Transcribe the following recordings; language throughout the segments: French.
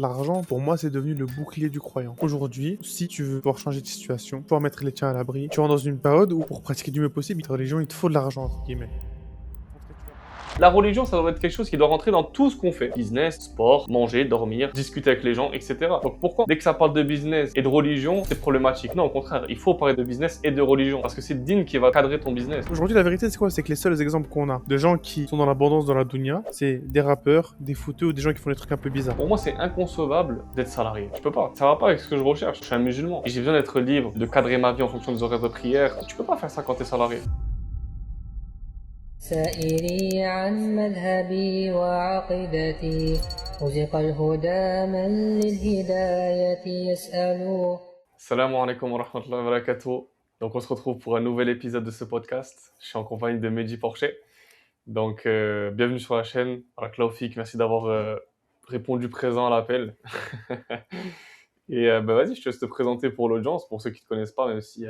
l'argent, pour moi, c'est devenu le bouclier du croyant. Aujourd'hui, si tu veux pouvoir changer de situation, pouvoir mettre les tiens à l'abri, tu rentres dans une période où, pour pratiquer du mieux possible, ta religion, il te faut de l'argent, entre guillemets. La religion, ça doit être quelque chose qui doit rentrer dans tout ce qu'on fait. Business, sport, manger, dormir, discuter avec les gens, etc. Donc pourquoi, dès que ça parle de business et de religion, c'est problématique? Non, au contraire, il faut parler de business et de religion. Parce que c'est Din qui va cadrer ton business. Aujourd'hui, la vérité, c'est quoi? C'est que les seuls exemples qu'on a de gens qui sont dans l'abondance dans la dunya, c'est des rappeurs, des footeux ou des gens qui font des trucs un peu bizarres. Pour moi, c'est inconcevable d'être salarié. Je peux pas. Ça va pas avec ce que je recherche. Je suis un musulman. Et j'ai besoin d'être libre, de cadrer ma vie en fonction des horaires de prière. Tu peux pas faire ça quand t'es salarié. سائري عن مذهبي وعقيدتي رزق الهدى من للهداية يسأل. Salam alaikum wa rahmatullahi wa barakatuh. Donc, on se retrouve pour un nouvel épisode de ce podcast. Je suis en compagnie de Mehdi Porcher. Donc, bienvenue sur la chaîne. Barak Laoufik, merci d'avoir répondu présent à l'appel. Et vas-y, je te laisse te présenter pour l'audience, pour ceux qui ne te connaissent pas, même si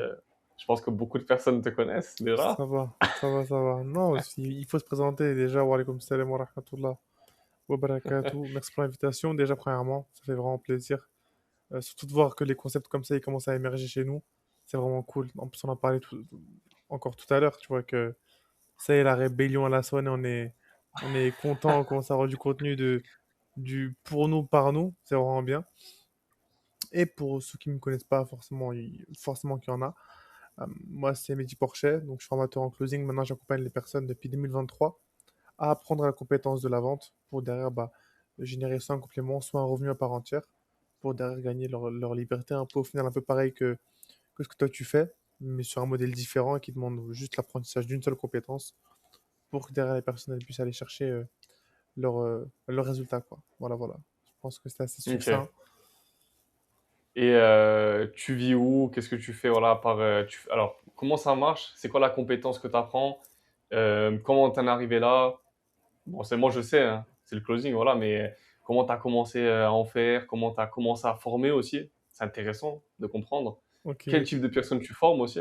je pense que beaucoup de personnes te connaissent déjà. Ça va, ça va, ça va. Non, il faut se présenter déjà. Wa alaykoum salam wa rahmatullah wa barakatuh. Merci pour l'invitation. Déjà, premièrement, ça fait vraiment plaisir. Surtout de voir que les concepts comme ça, ils commencent à émerger chez nous. C'est vraiment cool. En plus, on en parlait encore tout à l'heure. Tu vois que ça y est, la rébellion à la sonne. On est content. On commence à avoir du contenu du pour nous, par nous. C'est vraiment bien. Et pour ceux qui ne me connaissent pas, forcément qu'il y en a. Moi, c'est Mehdi Porchet, donc je suis formateur en closing. Maintenant, j'accompagne les personnes depuis 2023 à apprendre la compétence de la vente pour derrière générer soit un complément, soit un revenu à part entière pour derrière gagner leur liberté un peu au final, un peu pareil que ce que toi tu fais, mais sur un modèle différent et qui demande juste l'apprentissage d'une seule compétence pour que derrière les personnes elles puissent aller chercher leur résultat, quoi. Voilà, voilà. Je pense que c'est assez succinct. Ok. Et tu vis où? Qu'est-ce que tu fais? Voilà, alors, comment ça marche? C'est quoi la compétence que tu apprends? Comment t'en es arrivé là? Bon, c'est moi, je sais, hein, c'est le closing, voilà, mais comment tu as commencé à en faire? Comment tu as commencé à former aussi? C'est intéressant de comprendre. Ok, Quel type de personnes tu formes aussi?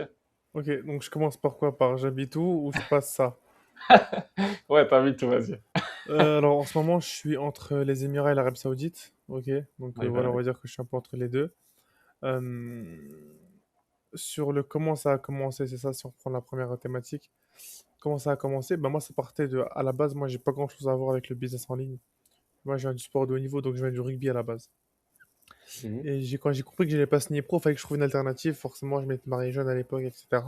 ok. Donc je commence par quoi? Par j'habite où ou je passe ça? Ouais, t'invites tout, vas-y. Alors en ce moment, je suis entre les Émirats et l'Arabie Saoudite. Ok, donc Ouais, voilà, on voilà. va dire que je suis un peu entre les deux. Euh, sur le comment ça a commencé, c'est ça, si on reprend la première thématique. Comment ça a commencé? Bah moi, ça partait à la base, moi, j'ai pas grand-chose à voir avec le business en ligne. Moi, je viens du sport de haut niveau, donc je viens du rugby à la base. Mhm. Et quand j'ai compris que j'allais pas signer pro, il fallait que je trouve une alternative. Forcément, je m'étais marié jeune à l'époque, etc.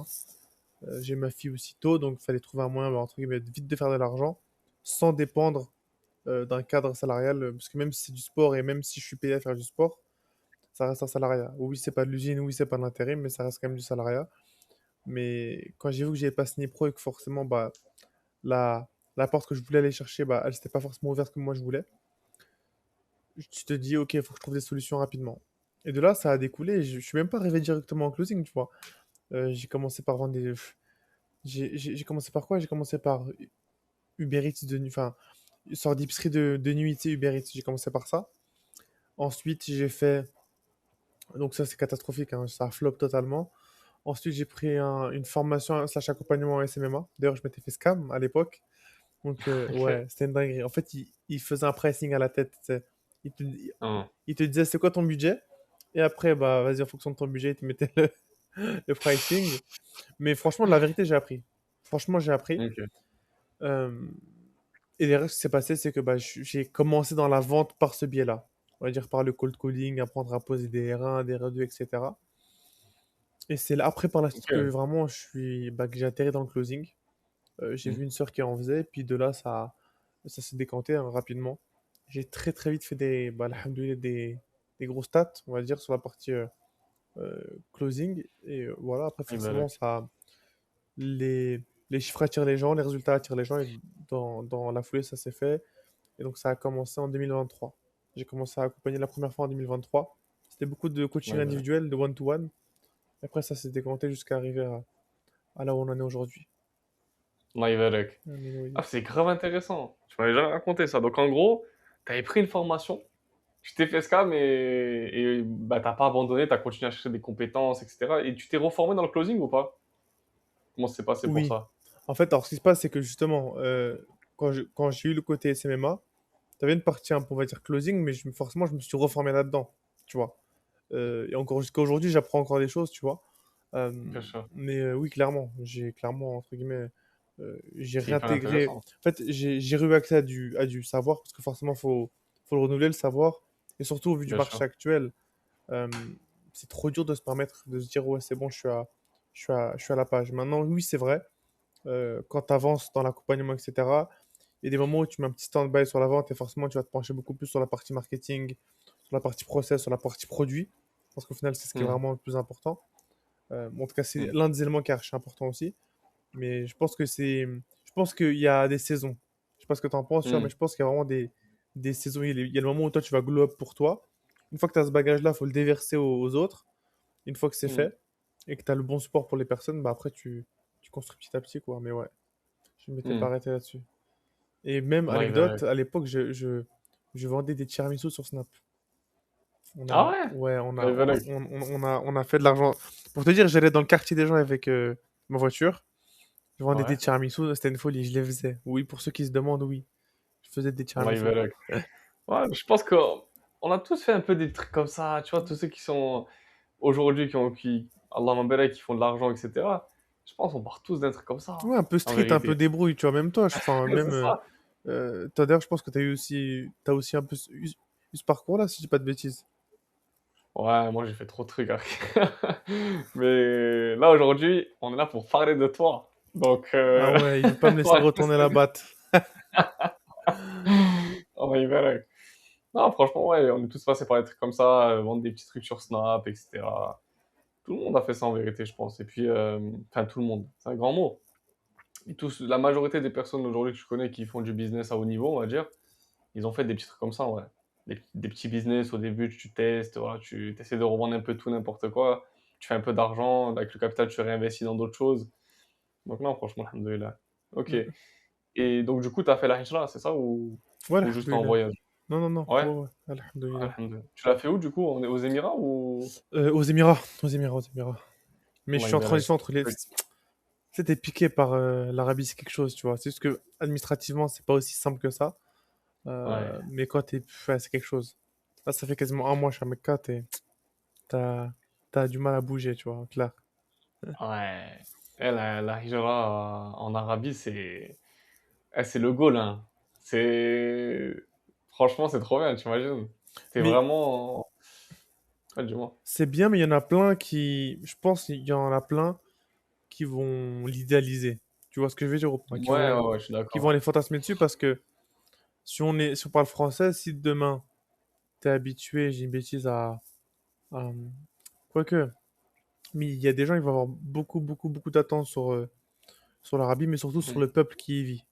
J'ai ma fille aussitôt, donc il fallait trouver un moyen, entre guillemets, vite de faire de l'argent, sans dépendre d'un cadre salarial. Parce que même si c'est du sport et même si je suis payé à faire du sport, ça reste un salariat. Oui, c'est pas de l'usine, oui, c'est pas de l'intérim, mais ça reste quand même du salariat. Mais quand j'ai vu que j'avais pas signé pro et que forcément, la, la porte que je voulais aller chercher, elle s'était pas forcément ouverte comme moi je voulais, tu te dis, ok, il faut que je trouve des solutions rapidement. Et de là, ça a découlé. Je suis même pas arrivé directement en closing, tu vois. J'ai commencé par vendre des. J'ai commencé par quoi? J'ai commencé par Uber Eats enfin, une sorte d'épicerie de nuit, tu sais, Uber Eats. J'ai commencé par ça. Ensuite, j'ai fait. Donc, ça, c'est catastrophique, hein, ça flop totalement. Ensuite, j'ai pris une formation slash accompagnement en SMMA. D'ailleurs, je m'étais fait scam à l'époque. Donc, Ok. ouais, c'était une dinguerie. En fait, il faisait un pricing à la tête, tu sais. Il te, Hum. il te disait, c'est quoi ton budget? Et après, vas-y, en fonction de ton budget, il te mettait le pricing. Mais franchement, la vérité, j'ai appris. Franchement, j'ai appris. Ok. Euh, et derrière, ce qui s'est passé, c'est que j'ai commencé dans la vente par ce biais-là. On va dire par le cold calling, apprendre à poser des R1, des R2, etc. Et c'est là, après, par la suite, que Ok. vraiment, que j'ai atterri dans le closing. J'ai Mhm. vu une sœur qui en faisait, puis de là, ça s'est décanté hein, rapidement. J'ai très très vite fait alhamdoulilah, des gros stats, on va dire, sur la partie closing. Et voilà, après, Et forcément, les chiffres attirent les gens, les résultats attirent les gens, et dans la foulée, ça s'est fait. Et donc, ça a commencé en 2023. J'ai commencé à accompagner la première fois en 2023. C'était beaucoup de coaching individuel, de one-to-one. Et après, ça s'est décanté jusqu'à arriver à là où on en est aujourd'hui. Maïvelek. Amin, oui. Ah, c'est grave intéressant. Tu m'avais jamais raconté ça. Donc, en gros, tu avais pris une formation, tu t'es fait scam et t'as pas abandonné, tu as continué à chercher des compétences, etc. Et tu t'es reformé dans le closing ou pas? Comment ça s'est passé pour Oui. ça? En fait, alors ce qui se passe, c'est que justement, quand j'ai eu le côté SMMA, t'avais une partie un peu, on va dire, closing, mais forcément, je me suis reformé là-dedans, tu vois. Et encore jusqu'à aujourd'hui, j'apprends encore des choses, tu vois. Euh, Bien sûr. mais oui, clairement, j'ai clairement, entre guillemets, j'ai C'est hyper réintégré. intéressant. En fait, j'ai eu accès à du savoir, parce que forcément, faut le renouveler, le savoir. Et surtout, au vu du Bien marché sûr. actuel, euh, c'est trop dur de se permettre de se dire, ouais, c'est bon, je suis à la page. Maintenant, oui, c'est vrai, quand tu avances dans l'accompagnement, etc., il y a des moments où tu mets un petit stand-by sur la vente et forcément, tu vas te pencher beaucoup plus sur la partie marketing, sur la partie process, sur la partie produit. Parce qu'au final, c'est ce qui est Hmm, vraiment le plus important. En tout cas, c'est hmm, l'un des éléments qui est archi important aussi. Mais je pense qu'il y a des saisons. Je sais pas ce que tu en penses, tu vois, hmm, mais je pense qu'il y a vraiment des saisons. Il y a le moment où toi, tu vas glow up pour toi. Une fois que tu as ce bagage-là, il faut le déverser aux autres. Une fois que c'est hmm. fait et que tu as le bon support pour les personnes, bah après, tu construis petit à petit, quoi. Mais ouais, je ne m'étais pas Hmm. arrêté là-dessus. Et même, Ouais, anecdote, à l'époque, je vendais des tiramisu sur Snap. Ah ouais? Ouais, Ouais, voilà. on a fait de l'argent. Pour te dire, j'allais dans le quartier des gens avec ma voiture. Je vendais des Ouais. tiramisu, c'était une folie, je les faisais. Oui, pour ceux qui se demandent, oui. Je faisais des Ouais, tiramisu. voilà. Ouais, je pense qu'on a tous fait un peu des trucs comme ça, tu vois, tous ceux qui sont aujourd'hui, Allah m'en qui font de l'argent, etc. Je pense qu'on part tous d'un truc comme ça, hein, Ouais, un peu en street, un peu vérité. débrouille, tu vois, même toi, enfin, C'est même, ça. toi d'ailleurs, je pense que t'as aussi un peu eu ce parcours-là, si je dis pas de bêtises. Ouais, moi j'ai fait trop de trucs, après. Mais là, aujourd'hui, on est là pour parler de toi. Donc, Ah ouais, il veut pas me on laisser va tous retourner te la dire, batte. on va y verra. Non, franchement, ouais, on est tous passés par des trucs comme ça, vendre des petits trucs sur Snap, etc. Tout le monde a fait ça en vérité, je pense. Et puis, enfin, tout le monde, c'est un grand mot. Et la majorité des personnes aujourd'hui que je connais qui font du business à haut niveau, on va dire, ils ont fait des petits trucs comme ça, ouais. Des petits business au début, tu testes, voilà, tu essaies de revendre un peu tout, n'importe quoi. Tu fais un peu d'argent, avec le capital, tu réinvestis dans d'autres choses. Donc, non, franchement, alhamdoulilah. Ok. Mm. Et donc, du coup, tu as fait la hijra, c'est ça, Ouais, ou juste en alhamdoulilah. voyage? Non, non, non, Ouais, ouais, ouais, alhamdoulilah. alhamdoulilah. Tu l'as fait où, du coup? Aux Émirats ou? Aux Émirats, aux Émirats, aux Émirats. Mais je Allah suis en barak. transition entre les. C'était piqué par l'Arabie, c'est quelque chose, tu vois. C'est juste que administrativement, c'est pas aussi simple que ça. Ouais, Mais quand t'es. Ouais, c'est quelque chose. Là, ça fait quasiment un mois, je suis à Mecca, t'as, t'as du mal à bouger, tu vois, clair. ouais. Eh, la hijra en Arabie, c'est le goal, hein. C'est franchement, c'est trop bien, tu imagines? Tu Mais vraiment ouais, dis-moi? c'est bien, mais il y en a plein qui. Je pense qu'il y en a plein qui vont l'idéaliser. Tu vois ce que je veux dire ou pas? Ouais, ouais, ouais, je suis Qui vont d'accord. aller fantasmer dessus parce que si on parle français, si demain t'es habitué, j'ai une bêtise à- quoique, mais il y a des gens, ils vont avoir beaucoup d'attentes sur l'Arabie, mais surtout sur Mmh. le peuple qui y vit,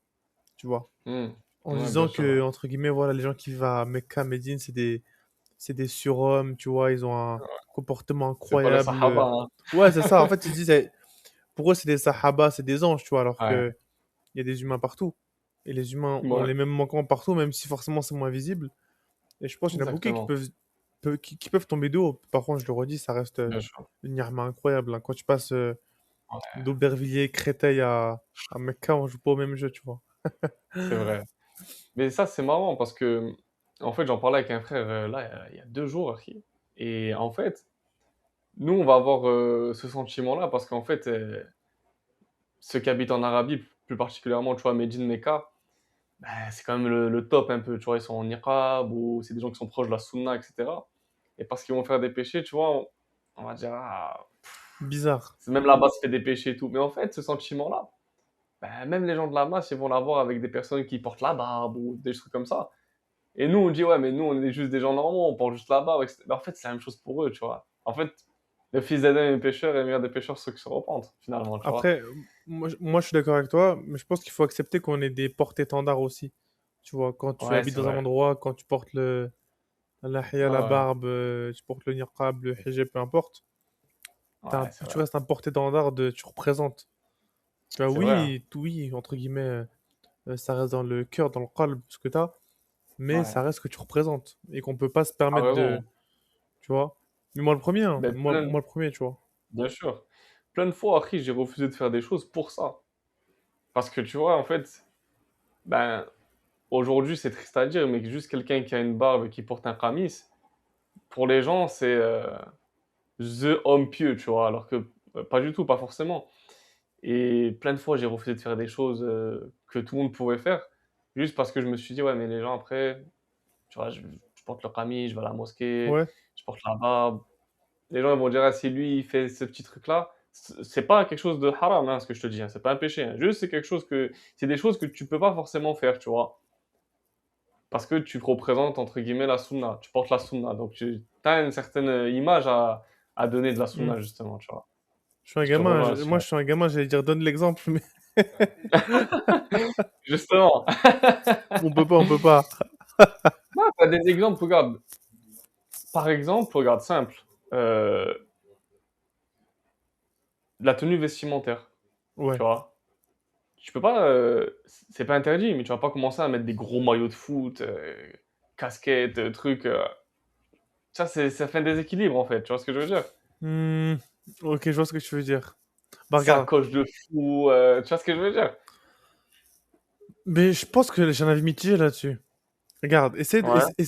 tu vois. Mmh. En Ouais, bien disant sûr, ouais. que, entre guillemets, voilà, les gens qui vivent à Mecca, Médine, c'est des surhommes, tu vois, ils ont un comportement C'est pas le incroyable. sahaba, hein. Ouais, c'est ça. En fait, ils disent, pour eux, c'est des sahabas, c'est des anges, tu vois, alors Ouais, que il y a des humains partout. Et les humains ont ouais, les mêmes manquements partout, même si forcément c'est moins visible. Et je pense qu'il y en a beaucoup exactement. qui peuvent tomber de haut. Par contre, je le redis, ça reste Bien sûr. une ni'ma incroyable, hein. Quand tu passes Ouais, d'Aubervilliers, Créteil à Mecca, on joue pas au même jeu, tu vois. c'est vrai. Mais ça, c'est marrant parce que, en fait, j'en parlais avec un frère, là, il y a 2 jours, akhi, et en fait, nous, on va avoir, ce sentiment-là parce qu'en fait, ceux qui habitent en Arabie, plus particulièrement, tu vois, Médine, Mecca, bah, c'est quand même le top un peu, tu vois? Ils sont en niqab ou c'est des gens qui sont proches de la sunna et cetera, et parce qu'ils vont faire des péchés, tu vois, on va dire: «Ah, Bizarre. c'est même là-bas, ça fait des péchés et tout». Mais en fait, ce sentiment-là, bah, même les gens de la masse, ils vont l'avoir avec des personnes qui portent la barbe ou des trucs comme ça. Et nous, on dit: «Ouais, mais nous, on est juste des gens normaux, on porte juste la barbe et cetera». Mais en fait, c'est la même chose pour eux, tu vois? En fait, le fils d'Adam est pécheur et le meilleur des pécheurs, ceux qui se repentent, finalement, tu vois? Après, moi, je suis d'accord avec toi, mais je pense qu'il faut accepter qu'on est des porte-étendards aussi. Tu vois, quand tu Ouais, habites c'est dans un vrai. endroit, quand tu portes la Ouais, haya, la ouais. barbe, tu portes le niqab, le hijab, peu importe, Ouais, c'est tu vrai. restes un porte-étendard tu représentes. Tu vois, C'est vrai, hein. oui, entre guillemets, ça reste dans le cœur, dans le qalb, ce que tu as, mais Ouais. ça reste que tu représentes et qu'on peut pas se Tu permettre raison. de, tu vois. Mais moi le premier, hein, Mais moi le premier, tu vois. bien sûr. Plein de fois, après, j'ai refusé de faire des choses pour ça. Parce que, tu vois, en fait, ben, aujourd'hui, c'est triste à dire, mais juste quelqu'un qui a une barbe et qui porte un qamis, pour les gens, c'est the homme pieux, tu vois, alors que pas du tout, pas forcément. Et plein de fois, j'ai refusé de faire des choses que tout le monde pouvait faire, juste parce que je me suis dit, ouais, mais les gens après, tu vois, je porte le qamis, je vais à la mosquée, Ouais. je porte la barbe. Les gens ils vont dire, ah, si lui, il fait ce petit truc-là, c'est pas quelque chose de haram, hein, ce que je te dis, hein, c'est pas un péché. Hein. Juste, c'est quelque chose que, c'est des choses que tu peux pas forcément faire, tu vois. Parce que tu représentes, entre guillemets, la sunna. Tu portes la sunna. Donc, tu as une certaine image à donner de la Hmm. sunna, justement, tu vois. Je suis un Je te gamin. rejoins là-dessus. Moi, je suis un gamin. J'allais dire donne l'exemple, mais Justement. on peut pas, on peut pas. Non, t'as des exemples, regarde. Par exemple, regarde, simple. Euh, la tenue vestimentaire, tu Ouais. vois. Tu peux pas, c'est pas interdit, mais tu vas pas commencer à mettre des gros maillots de foot, casquettes, trucs. Ça, ça fait un déséquilibre, en fait. Tu vois ce que je veux dire? Hmm. Ok, je vois ce que tu veux dire. Bah regarde. Sacoche de fou, tu vois ce que je veux dire? Mais je pense que j'ai un avis mitigé là-dessus. Regarde, Ouais.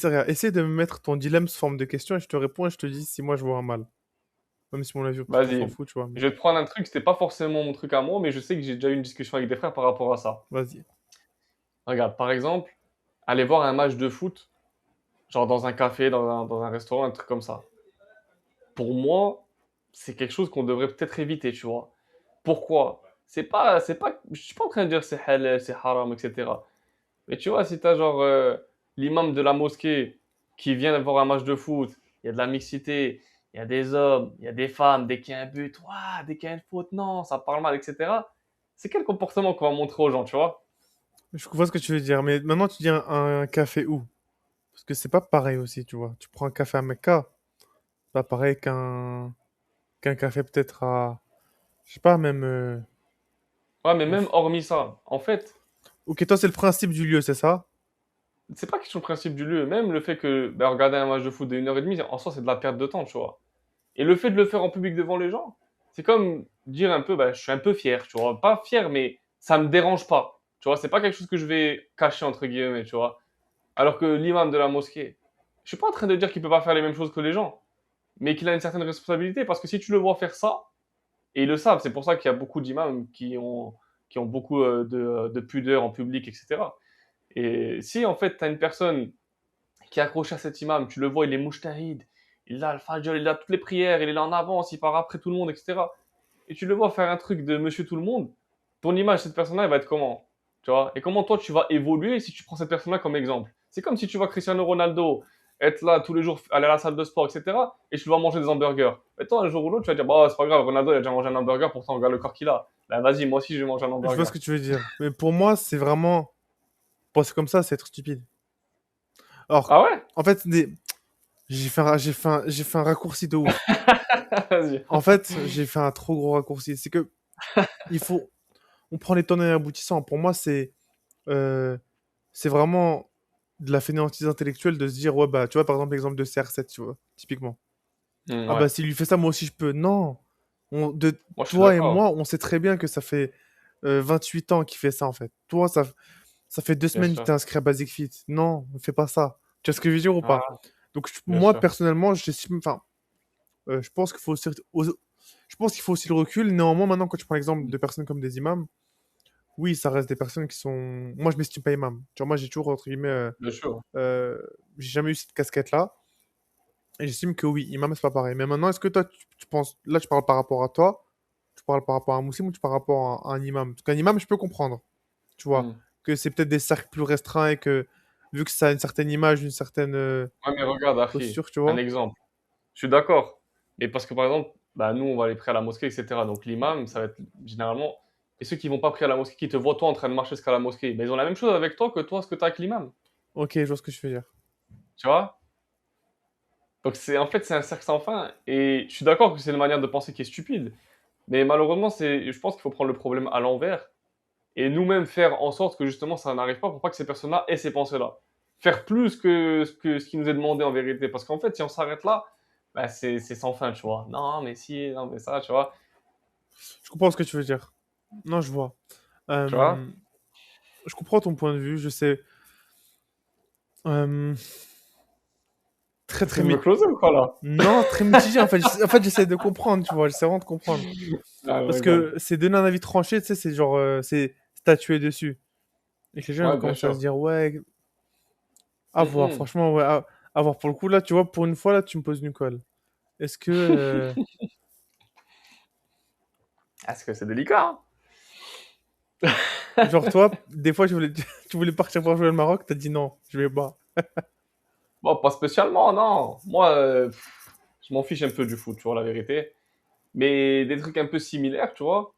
regarde, essaie de me mettre ton dilemme sous forme de question et je te réponds et je te dis si moi je vois un mal. Même si mon avis, peut-être on s'en Vas-y. fout, tu vois. Mais Je vais te prendre un truc, c'était pas forcément mon truc à moi, mais je sais que j'ai déjà eu une discussion avec des frères par rapport à ça. vas-y. Regarde, par exemple, aller voir un match de foot, genre dans un café, dans un restaurant, un truc comme ça. Pour moi, c'est quelque chose qu'on devrait peut-être éviter, tu vois. Pourquoi? Je suis pas en train de dire c'est halal, c'est haram, etc. Mais tu vois, si t'as genre l'imam de la mosquée qui vient voir un match de foot, il y a de la mixité, il y a des hommes, il y a des femmes, dès qu'il y a un but, ouah, dès qu'il y a une faute, non, ça parle mal, etc. C'est quel comportement qu'on va montrer aux gens, tu vois? Je vois ce que tu veux dire. Mais maintenant, tu dis un café où? Parce que c'est pas pareil aussi, tu vois. Tu prends un café à Mecca, c'est pas pareil qu'un café peut-être à. Je sais pas, même. Ouais, mais même Ouf. hormis ça, en fait, Ok, toi, c'est le principe du lieu, c'est ça? c'est pas question de principe du lieu. Même le fait que ben, regarder un match de foot de 1h30, en soi, c'est de la perte de temps, tu vois. Et le fait de le faire en public devant les gens, c'est comme dire un peu, bah, je suis un peu fier, tu vois. Pas fier, mais ça me dérange pas. Tu vois, c'est pas quelque chose que je vais cacher, entre guillemets, tu vois. Alors que l'imam de la mosquée, je suis pas en train de dire qu'il peut pas faire les mêmes choses que les gens, mais qu'il a une certaine responsabilité, parce que si tu le vois faire ça, et ils le savent, c'est pour ça qu'il y a beaucoup d'imams qui ont beaucoup de pudeur en public, etc. Et si en fait tu as une personne qui est accroché à cet imam, tu le vois, il est mouchtahid, il a le fajr, il a toutes les prières, il est là en avance, il part après tout le monde, etc. Et tu le vois faire un truc de monsieur tout le monde, ton image de cette personne-là, elle va être comment? Tu vois? Et comment toi, tu vas évoluer si tu prends cette personne-là comme exemple? C'est comme si tu vois Cristiano Ronaldo être là tous les jours, aller à la salle de sport, etc. Et tu le vois manger des hamburgers. Et toi, un jour ou l'autre, tu vas dire, bah, c'est pas grave, Ronaldo, il a déjà mangé un hamburger, pourtant, regarde le corps qu'il a. Ben, vas-y, moi aussi, je vais manger un Je vois ce hamburger. que tu veux dire. Mais pour moi, c'est vraiment. Penser comme ça, c'est être stupide. Alors, Ah ouais? en fait, j'ai fait un raccourci de ouf. Vas-y. En fait, j'ai fait un trop gros raccourci. C'est que il faut, on prend les tenants et aboutissants. Pour moi, euh, c'est vraiment de la fainéantise intellectuelle de se dire, ouais, bah, tu vois, par exemple, l'exemple de CR7, tu vois, typiquement. Ah, Ouais. bah, s'il lui fait ça, moi aussi, je peux. Non. Moi, je suis Toi et d'accord. moi, on sait très bien que ça fait 28 ans qu'il fait ça, en fait. Toi, ça fait deux Bien semaines que sûr. t'es inscrit à Basic Fit. Non, ne fais pas ça. Tu vois ce que je veux dire ou pas? Ah, Donc, bien moi, sûr. personnellement, j'estime, enfin, je pense je pense qu'il faut aussi le recul. Néanmoins, maintenant, quand tu prends l'exemple de personnes comme des imams, oui, ça reste des personnes qui sont. Moi, je m'estime pas imam. Tu vois, moi, j'ai toujours, entre guillemets, Bien sûr. euh, j'ai jamais eu cette casquette-là. Et j'estime que oui, imam, c'est pas pareil. Mais maintenant, est-ce que toi, tu penses. Là, tu parles par rapport à toi, tu parles par rapport à un musulman ou tu parles par rapport à un imam? Parce qu'un imam, je peux comprendre. Tu vois, Hmm. que c'est peut-être des cercles plus restreints et que, vu que ça a une certaine image, une certaine Ouais, mais regarde, Akhi, posture, tu un vois. exemple. Je suis d'accord. Mais parce que par exemple, bah, nous, on va aller prier à la mosquée, etc. Donc l'imam, ça va être généralement. Et ceux qui vont pas prier à la mosquée, qui te voient toi en train de marcher jusqu'à la mosquée, ben, ils ont la même chose avec toi que toi, ce que tu as avec l'imam. Ok, je vois ce que tu veux dire. Tu vois? Donc en fait, c'est un cercle sans fin. Et je suis d'accord que c'est une manière de penser qui est stupide. Mais malheureusement, je pense qu'il faut prendre le problème à l'envers et nous-mêmes faire en sorte que justement ça n'arrive pas pour pas que ces personnes-là aient ces pensées-là. Faire plus que ce qui nous est demandé en vérité. Parce qu'en fait, si on s'arrête là, bah, c'est sans fin, tu vois. Non, mais si, non, mais ça, tu vois. Je comprends ce que tu veux dire. Non, je vois. Tu vois? Euh, je comprends ton point de vue. Je sais. Euh, très T'essaies très de me mi- closer ou quoi là? Non, très mitigé en fait. J'essaie de comprendre, tu vois. J'essaie vraiment de comprendre. Ah, je Parce rigole. que c'est donner un avis tranché, tu sais, c'est genre, c'est statuer dessus. Et que les gens ils vont Ouais, bien commencer à se sûr. dire, ouais, à voir, Mhm. franchement, ouais, à voir. Pour le coup, là, tu vois, pour une fois, là, tu me poses une colle. Est-ce que, Est-ce que c'est délicat? genre, toi, des fois, tu voulais partir pour jouer au Maroc, t'as dit non, je vais pas. Bon, pas spécialement, non. Moi, je m'en fiche un peu du foot, tu vois, la vérité. Mais des trucs un peu similaires, tu vois,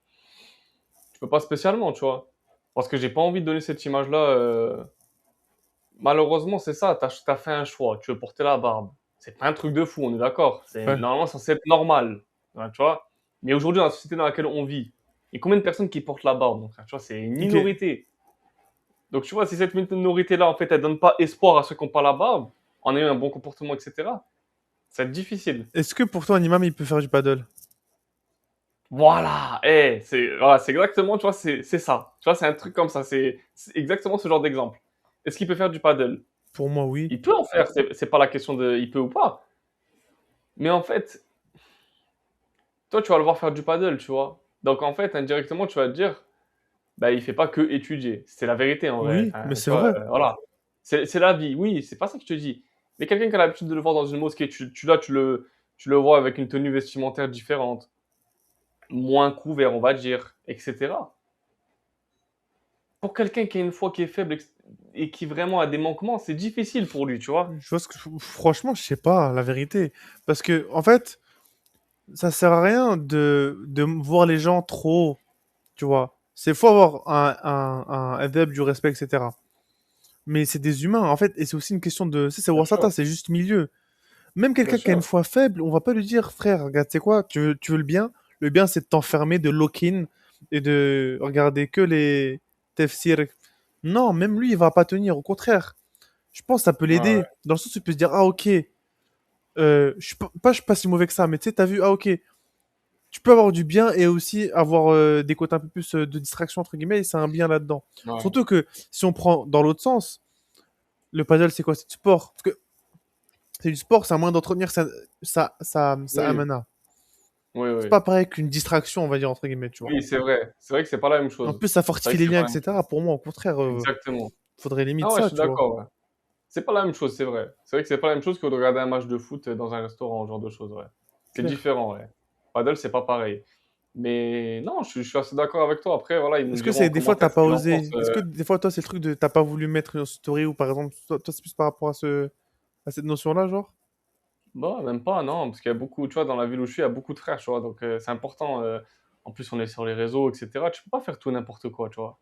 je peux pas spécialement, tu vois. Parce que j'ai pas envie de donner cette image-là. Malheureusement, c'est ça, t'as fait un choix, tu veux porter la barbe. C'est pas un truc de fou, on est d'accord. C'est Ouais. normalement censé être normal, ouais, tu vois. Mais aujourd'hui, dans la société dans laquelle on vit, il y a combien de personnes qui portent la barbe? Donc, tu vois, c'est une Ok. minorité. Donc, tu vois, si cette minorité-là, en fait, elle donne pas espoir à ceux qui ont pas la barbe, en ayant un bon comportement, etc., ça va être difficile. Est-ce que pour toi, un imam, il peut faire du paddle? Voilà, voilà, c'est exactement, tu vois, c'est ça. Tu vois, c'est un truc comme ça, c'est exactement ce genre d'exemple. Est-ce qu'il peut faire du paddle? Pour moi, oui. Il peut en faire, c'est pas la question de il peut ou pas. Mais en fait, toi, tu vas le voir faire du paddle, tu vois. Donc en fait, indirectement, tu vas te dire, bah, il fait pas que étudier. C'est la vérité en vrai. Oui, mais Enfin, tu c'est vois, vrai. voilà. C'est la vie, oui, c'est pas ça que je te dis. Mais quelqu'un qui a l'habitude de le voir dans une mosquée, tu le vois avec une tenue vestimentaire différente, moins couvert, on va dire, etc. Pour quelqu'un qui a une foi qui est faible et qui vraiment a des manquements, c'est difficile pour lui, tu vois. Je vois franchement, je sais pas, la vérité. Parce que, en fait, ça sert à rien de voir les gens trop, tu vois. C'est faut avoir un adep, du respect, etc. Mais c'est des humains, en fait, et c'est aussi une question de, c'est Bien wasata, sûr, c'est juste milieu. Même bien quelqu'un qui a une sûr. foi faible, on va pas lui dire, frère, regarde, tu sais quoi, tu veux le bien? Le bien, c'est de t'enfermer, de lock-in et de regarder que les tafsir. Non, même lui, il va pas tenir. Au contraire, je pense que ça peut Ouais, ouais. l'aider. Dans le sens où il peut se dire, ah ok, je suis pas si mauvais que ça, mais tu sais, t'as vu, ah ok, tu peux avoir du bien et aussi avoir des côtés un peu plus de distraction, entre guillemets, et c'est un bien là-dedans. Ouais. Surtout que si on prend dans l'autre sens, le paddle, c'est quoi? C'est du sport. Parce que c'est du sport, c'est un moyen d'entretenir ça Oui, amena. oui, C'est oui. pas pareil qu'une distraction, on va dire, entre guillemets, tu vois. Oui, c'est vrai. C'est vrai que c'est pas la même En chose. plus, ça C'est vrai fortifie que les c'est liens, pas la même chose. etc. Pour moi, au contraire, Exactement. faudrait limite Ah ouais, je ça, suis tu vois. d'accord, ouais. C'est pas la même chose, c'est vrai. C'est vrai que c'est pas la même chose que de regarder un match de foot dans un restaurant, ce genre de choses, ouais. C'est Clair. différent, ouais. Paddle, c'est pas pareil. Mais non, je suis assez d'accord avec toi. Après, voilà, ils nous Est-ce que diront c'est en des fois commentaire t'as ce pas qu'ils en pensent. osé? Est-ce que des fois toi c'est le truc de t'as pas voulu mettre une story ou par exemple toi c'est plus par rapport à cette notion-là genre? Bon, même pas, non, parce qu'il y a beaucoup, tu vois, dans la ville où je suis, il y a beaucoup de frères, tu vois, donc c'est important. En plus, on est sur les réseaux, etc. Tu peux pas faire tout n'importe quoi, tu vois.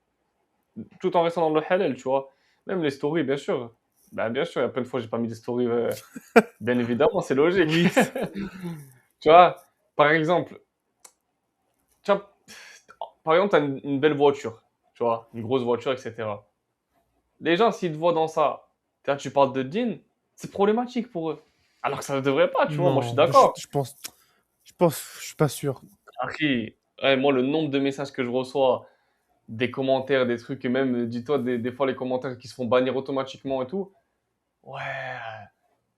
Tout en restant dans le halal, tu vois. Même les stories, bien sûr. Bah, bien sûr, il y a plein de fois, j'ai pas mis des stories, bien évidemment, c'est logique. Oui. Tu vois, par exemple, tu vois, par exemple, tu as une belle voiture, tu vois, une grosse voiture, etc. Les gens, s'ils te voient dans ça, tu parles de din, c'est problématique pour eux. Alors que ça ne devrait pas, tu vois, moi je suis Non, d'accord. je pense, je suis pas sûr. Après, ouais, moi, le nombre de messages que je reçois, des commentaires, des trucs, et même, dis-toi, des fois, les commentaires qui se font bannir automatiquement et tout. Ouais,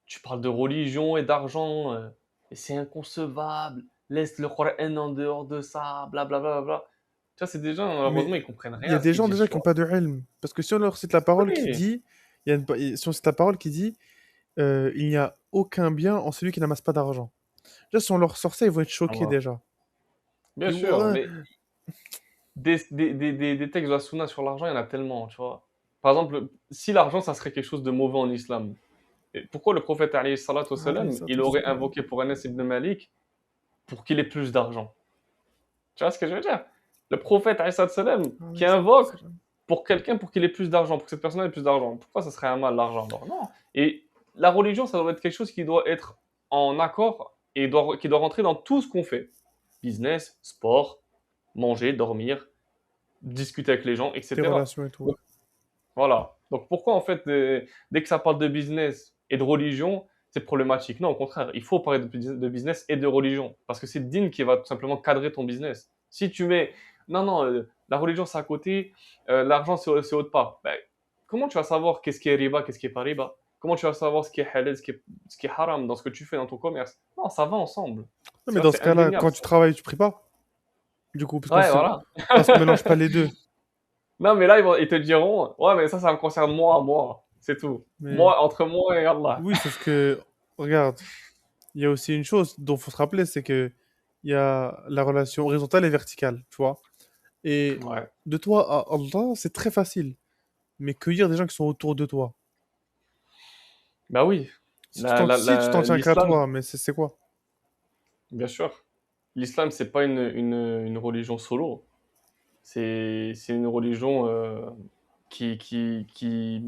tu parles de religion et d'argent, et c'est inconcevable. Laisse le Coran en dehors de ça, blablabla. Bla, bla, bla. Tu vois, c'est des gens, Mais malheureusement, ils comprennent il y rien a à ce des qu'ils gens disent, déjà tu qui ont vois. pas de ilm. Parce que si on leur cite la parole qui Oui, dit, si on cite la parole qui dit, il n'y a aucun bien en celui qui n'amasse pas d'argent. Déjà, si on leur sort ça, ils vont être ça choqués va. déjà. Bien Puis, sûr, ouais, mais des textes de la Sunna sur l'argent, il y en a tellement, tu vois. Par exemple, si l'argent, ça serait quelque chose de mauvais en islam, et pourquoi le prophète, alayhi salatu allez, wassalam, ça, il tout aurait ça. invoqué pour Anas ibn Malik pour qu'il ait plus d'argent? Tu vois ce que je veux dire? Le prophète, alayhi salatu wassalam, qui Allez, ça, tout invoque ça. pour quelqu'un pour qu'il ait plus d'argent, pour que cette personne ait plus d'argent. Pourquoi ça serait un mal, l'argent? Alors, non. Et la religion, ça doit être quelque chose qui doit être en accord et qui doit rentrer dans tout ce qu'on fait. Business, sport, manger, dormir, discuter avec les gens, Tes etc. relations et tout, ouais. Donc, voilà. Donc pourquoi en fait, dès que ça parle de business et de religion, c'est problématique? Non, au contraire, il faut parler de business et de religion. Parce que c'est le din qui va tout simplement cadrer ton business. Si tu mets, non, non, la religion c'est à côté, l'argent c'est autre part. Ben, comment tu vas savoir qu'est-ce qui est riba, qu'est-ce qui est pas riba? Comment tu vas savoir ce qui est halal, ce qui est haram dans ce que tu fais dans ton commerce? Non, ça va ensemble. Non, Tu mais vois, dans ce c'est cas-là, indéniable quand ça. tu travailles, tu pries pas. Du coup, Ouais, voilà. parce qu'on mélange pas les deux. Non, mais là, ils te diront, ouais, mais ça me concerne moi. C'est tout. Mais Moi, entre moi et Allah. oui, sauf que, regarde, il y a aussi une chose dont faut se rappeler, c'est que il y a la relation horizontale et verticale, tu vois. Et Ouais. de toi à Allah, c'est très facile. Mais cueillir des gens qui sont autour de toi. Bah oui. Si tu t'en tiens qu'à L'islam, toi, mais c'est quoi? bien sûr. L'islam, c'est pas une religion solo. C'est une religion qui, qui, qui,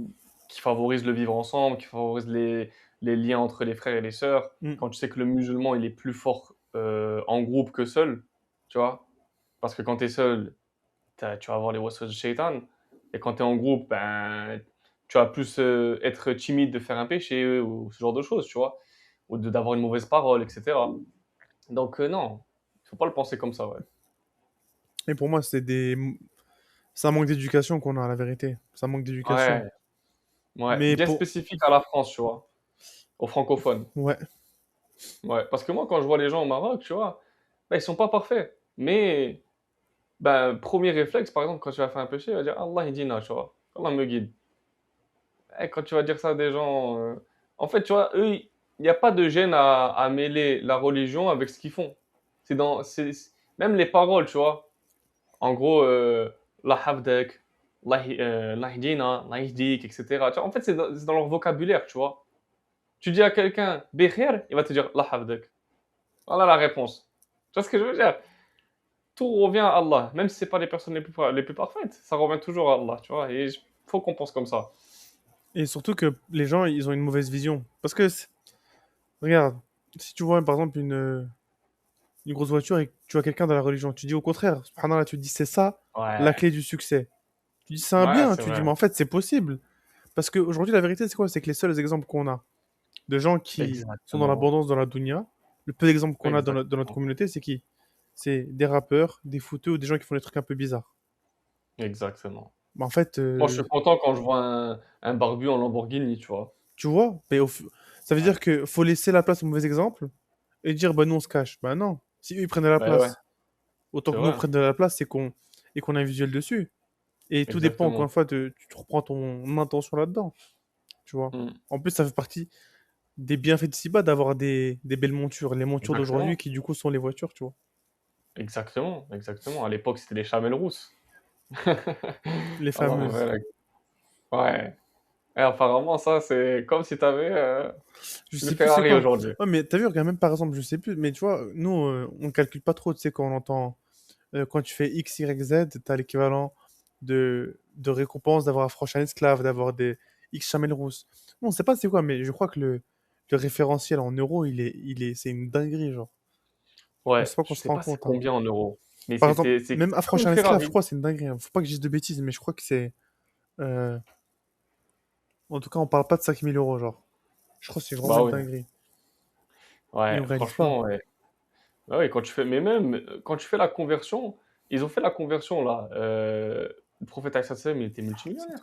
qui favorise le vivre ensemble, qui favorise les liens entre les frères et les sœurs. Mm. Quand tu sais que le musulman, il est plus fort en groupe que seul, tu vois. Parce que quand tu es seul, tu vas avoir les waswas de shaitan. Et quand tu es en groupe, ben, tu vas plus être timide de faire un péché ou ce genre de choses, tu vois. Ou d'avoir une mauvaise parole, etc. Donc non, il faut pas le penser comme ça, ouais. Et pour moi, c'est un manque d'éducation qu'on a, la vérité. C'est un manque d'éducation. Ouais, ouais, Mais bien pour... spécifique à la France, tu vois, aux francophones. Ouais. Ouais, parce que moi, quand je vois les gens au Maroc, tu vois, ben, ils sont pas parfaits. Mais, ben, premier réflexe, par exemple, quand tu vas faire un péché, tu vas dire Allah Hidina, tu vois, Allah me guide. Et quand tu vas dire ça à des gens, en fait, tu vois, eux, il n'y a pas de gêne à mêler la religion avec ce qu'ils font. Même les paroles, tu vois. En gros, la havdak, la Hidina, la Hiddik, etc. Tu vois, en fait, c'est dans leur vocabulaire, tu vois. Tu dis à quelqu'un Bekher, il va te dire la havdak. Voilà la réponse. Tu vois ce que je veux dire? Tout revient à Allah, même si c'est pas les personnes les plus parfaites, ça revient toujours à Allah, tu vois. Et il faut qu'on pense comme ça. Et surtout que les gens, ils ont une mauvaise vision. Parce que, regarde, si tu vois, par exemple, une grosse voiture et que tu vois quelqu'un dans la religion, tu dis au contraire, subhanallah, tu dis c'est ça, la Ouais, clé du succès. Tu dis c'est un ouais, bien, c'est tu dis vrai. mais en fait c'est possible. Parce qu'aujourd'hui la vérité c'est quoi? C'est que les seuls exemples qu'on a de gens qui sont dans Exactement. l'abondance dans la dunya, le peu d'exemples qu'on a dans notre Exactement. communauté, c'est qui? C'est des rappeurs, des footeux ou des gens qui font des trucs un peu bizarres. Exactement. Bah, en fait, Moi, je suis content quand je vois un barbu en Lamborghini, tu vois. tu vois, ça veut Ouais. dire que faut laisser la place aux mauvais exemples et dire bah nous on se cache. Bah non, si eux ils prennent de la Ben ouais, place, autant c'est que nous on vrai. prenne de la place et qu'on a un visuel dessus. Et tout dépend encore une Exactement. fois de tu te reprends ton intention là-dedans, tu vois. Mm. En plus, ça fait partie des bienfaits de Siba d'avoir des belles montures. Les montures d'aujourd'hui Exactement. qui, du coup, sont les voitures, tu vois. Exactement. Exactement. À l'époque, c'était les chamelles rousses. Les Ah non, fameuses. ouais. Et apparemment, ça, c'est comme si tu avais Je une sais plus c'est Ferrari quoi. aujourd'hui. Ouais, mais t'as vu, regarde, même par exemple, je sais plus, mais tu vois, nous, on calcule pas trop, tu sais, quand on entend, quand tu fais X, Y, Z, t'as l'équivalent de récompense d'avoir affranchi un esclave, d'avoir des X chamelles rousses. Bon, on sait pas c'est quoi, mais je crois que le référentiel en euros, c'est une dinguerie, genre. Je Ouais, sais pas qu'on je se sais rend pas c'est compte, hein. combien en euros. Mais Par exemple, c'est même comme affranchir une un esclave, je Ferrari. crois, c'est une dinguerie, hein. Faut pas que je dise de bêtises, mais je crois que c'est. euh, En tout cas, on parle pas de 5 000 euros, genre. Je crois que c'est vraiment Bah une oui. dinguerie. Et Ouais, on réalise pas. franchement, ouais. Bah oui, quand tu fais, mais même quand tu fais la conversion, ils ont fait la conversion là. Le prophète Aïssa Sallam, il était multimillionnaire.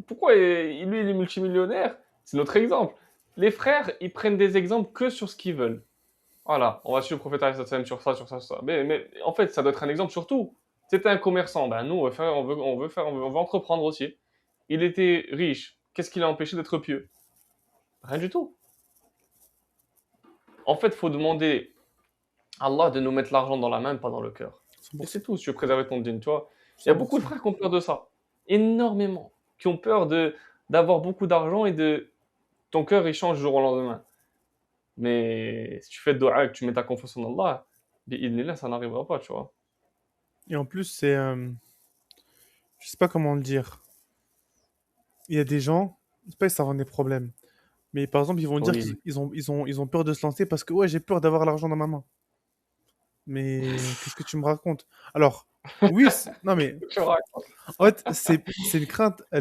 Pourquoi lui, il est multimillionnaire? C'est notre exemple. Les frères, ils prennent des exemples que sur ce qu'ils veulent. Voilà, on va suivre le prophète Aïssa Sallam sur ça, sur ça, sur ça. Mais en fait, ça doit être un exemple sur tout. C'était un commerçant, ben nous, on veut entreprendre aussi. Il était riche. Qu'est-ce qui l'a empêché d'être pieux? Rien du tout. En fait, il faut demander à Allah de nous mettre l'argent dans la main, pas dans le cœur. Et 100%. c'est tout, si tu veux préserver ton dîne, tu vois. Il y a beaucoup de 100%. frères qui ont peur de ça. Énormément. Qui ont peur d'avoir beaucoup d'argent et de ton cœur, il change du jour au lendemain. Mais si tu fais dua et que tu mets ta confiance en Allah, là, ça n'arrivera pas, tu vois. Et en plus, c'est. Je sais pas comment le dire. Il y a des gens, c'est pas que ça rend des problèmes. Mais par exemple, ils vont dire Oui, qu'ils ont peur de se lancer parce que, ouais, j'ai peur d'avoir l'argent dans ma main. Mais qu'est-ce que tu me racontes? Alors, oui, non mais, tu racontes. en fait, c'est une crainte, à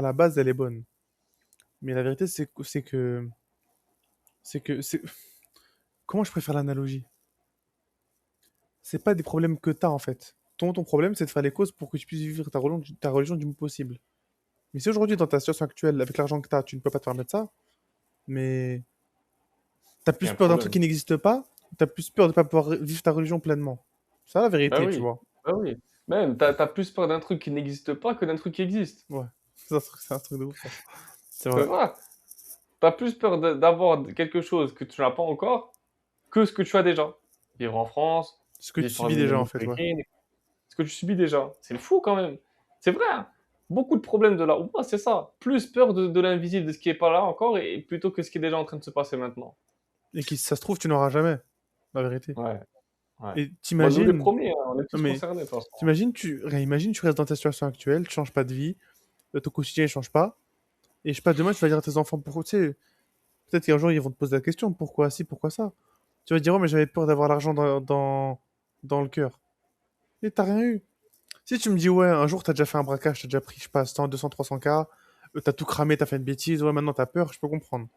la base, elle est bonne. Mais la vérité, c'est que, comment je préfère l'analogie? C'est pas des problèmes que t'as, en fait. ton problème, c'est de faire les causes pour que tu puisses vivre ta religion du mieux possible. Mais si aujourd'hui, dans ta situation actuelle, avec l'argent que tu as, tu ne peux pas te permettre ça, mais tu as Il y a plus un peur d'un truc problème. qui n'existe pas, tu as plus peur de ne pas pouvoir vivre ta religion pleinement. C'est ça la Bah vérité, tu oui, vois. bah oui. Même, t'as plus peur d'un truc qui n'existe pas que d'un truc qui existe. Ouais. C'est un truc de ouf, ça. C'est C'est vrai. vrai. T'as plus peur d'avoir quelque chose que tu n'as pas encore que ce que tu as déjà. Vivre en France, Ce que tu vivre subis parmi les déjà, en fait, ouais. Moussaïkines, ce que tu subis déjà. C'est le fou quand même. C'est vrai, hein. Beaucoup de problèmes de la Oumma, c'est ça. Plus peur de l'invisible, de ce qui est pas là encore, et plutôt que ce qui est déjà en train de se passer maintenant. Et qui, si ça se trouve, tu n'auras jamais, la vérité. Ouais, ouais. Et Bah, nous les t'imagines, premiers, hein, on est non tous mais, concernés de toute façon. imagine, tu restes dans ta situation actuelle, tu changes pas de vie, ton quotidien, il change pas, et je sais pas, demain, tu vas dire à tes enfants, pourquoi, tu sais, peut-être qu'un jour, ils vont te poser la question, pourquoi ci, pourquoi ça? Tu vas dire, oh, mais j'avais peur d'avoir l'argent dans le cœur. Et t'as rien eu. Si tu me dis, ouais, un jour, t'as déjà fait un braquage, t'as déjà pris, je sais pas, 100, 200, 300K, t'as tout cramé, t'as fait une bêtise, ouais, maintenant t'as peur, je peux comprendre.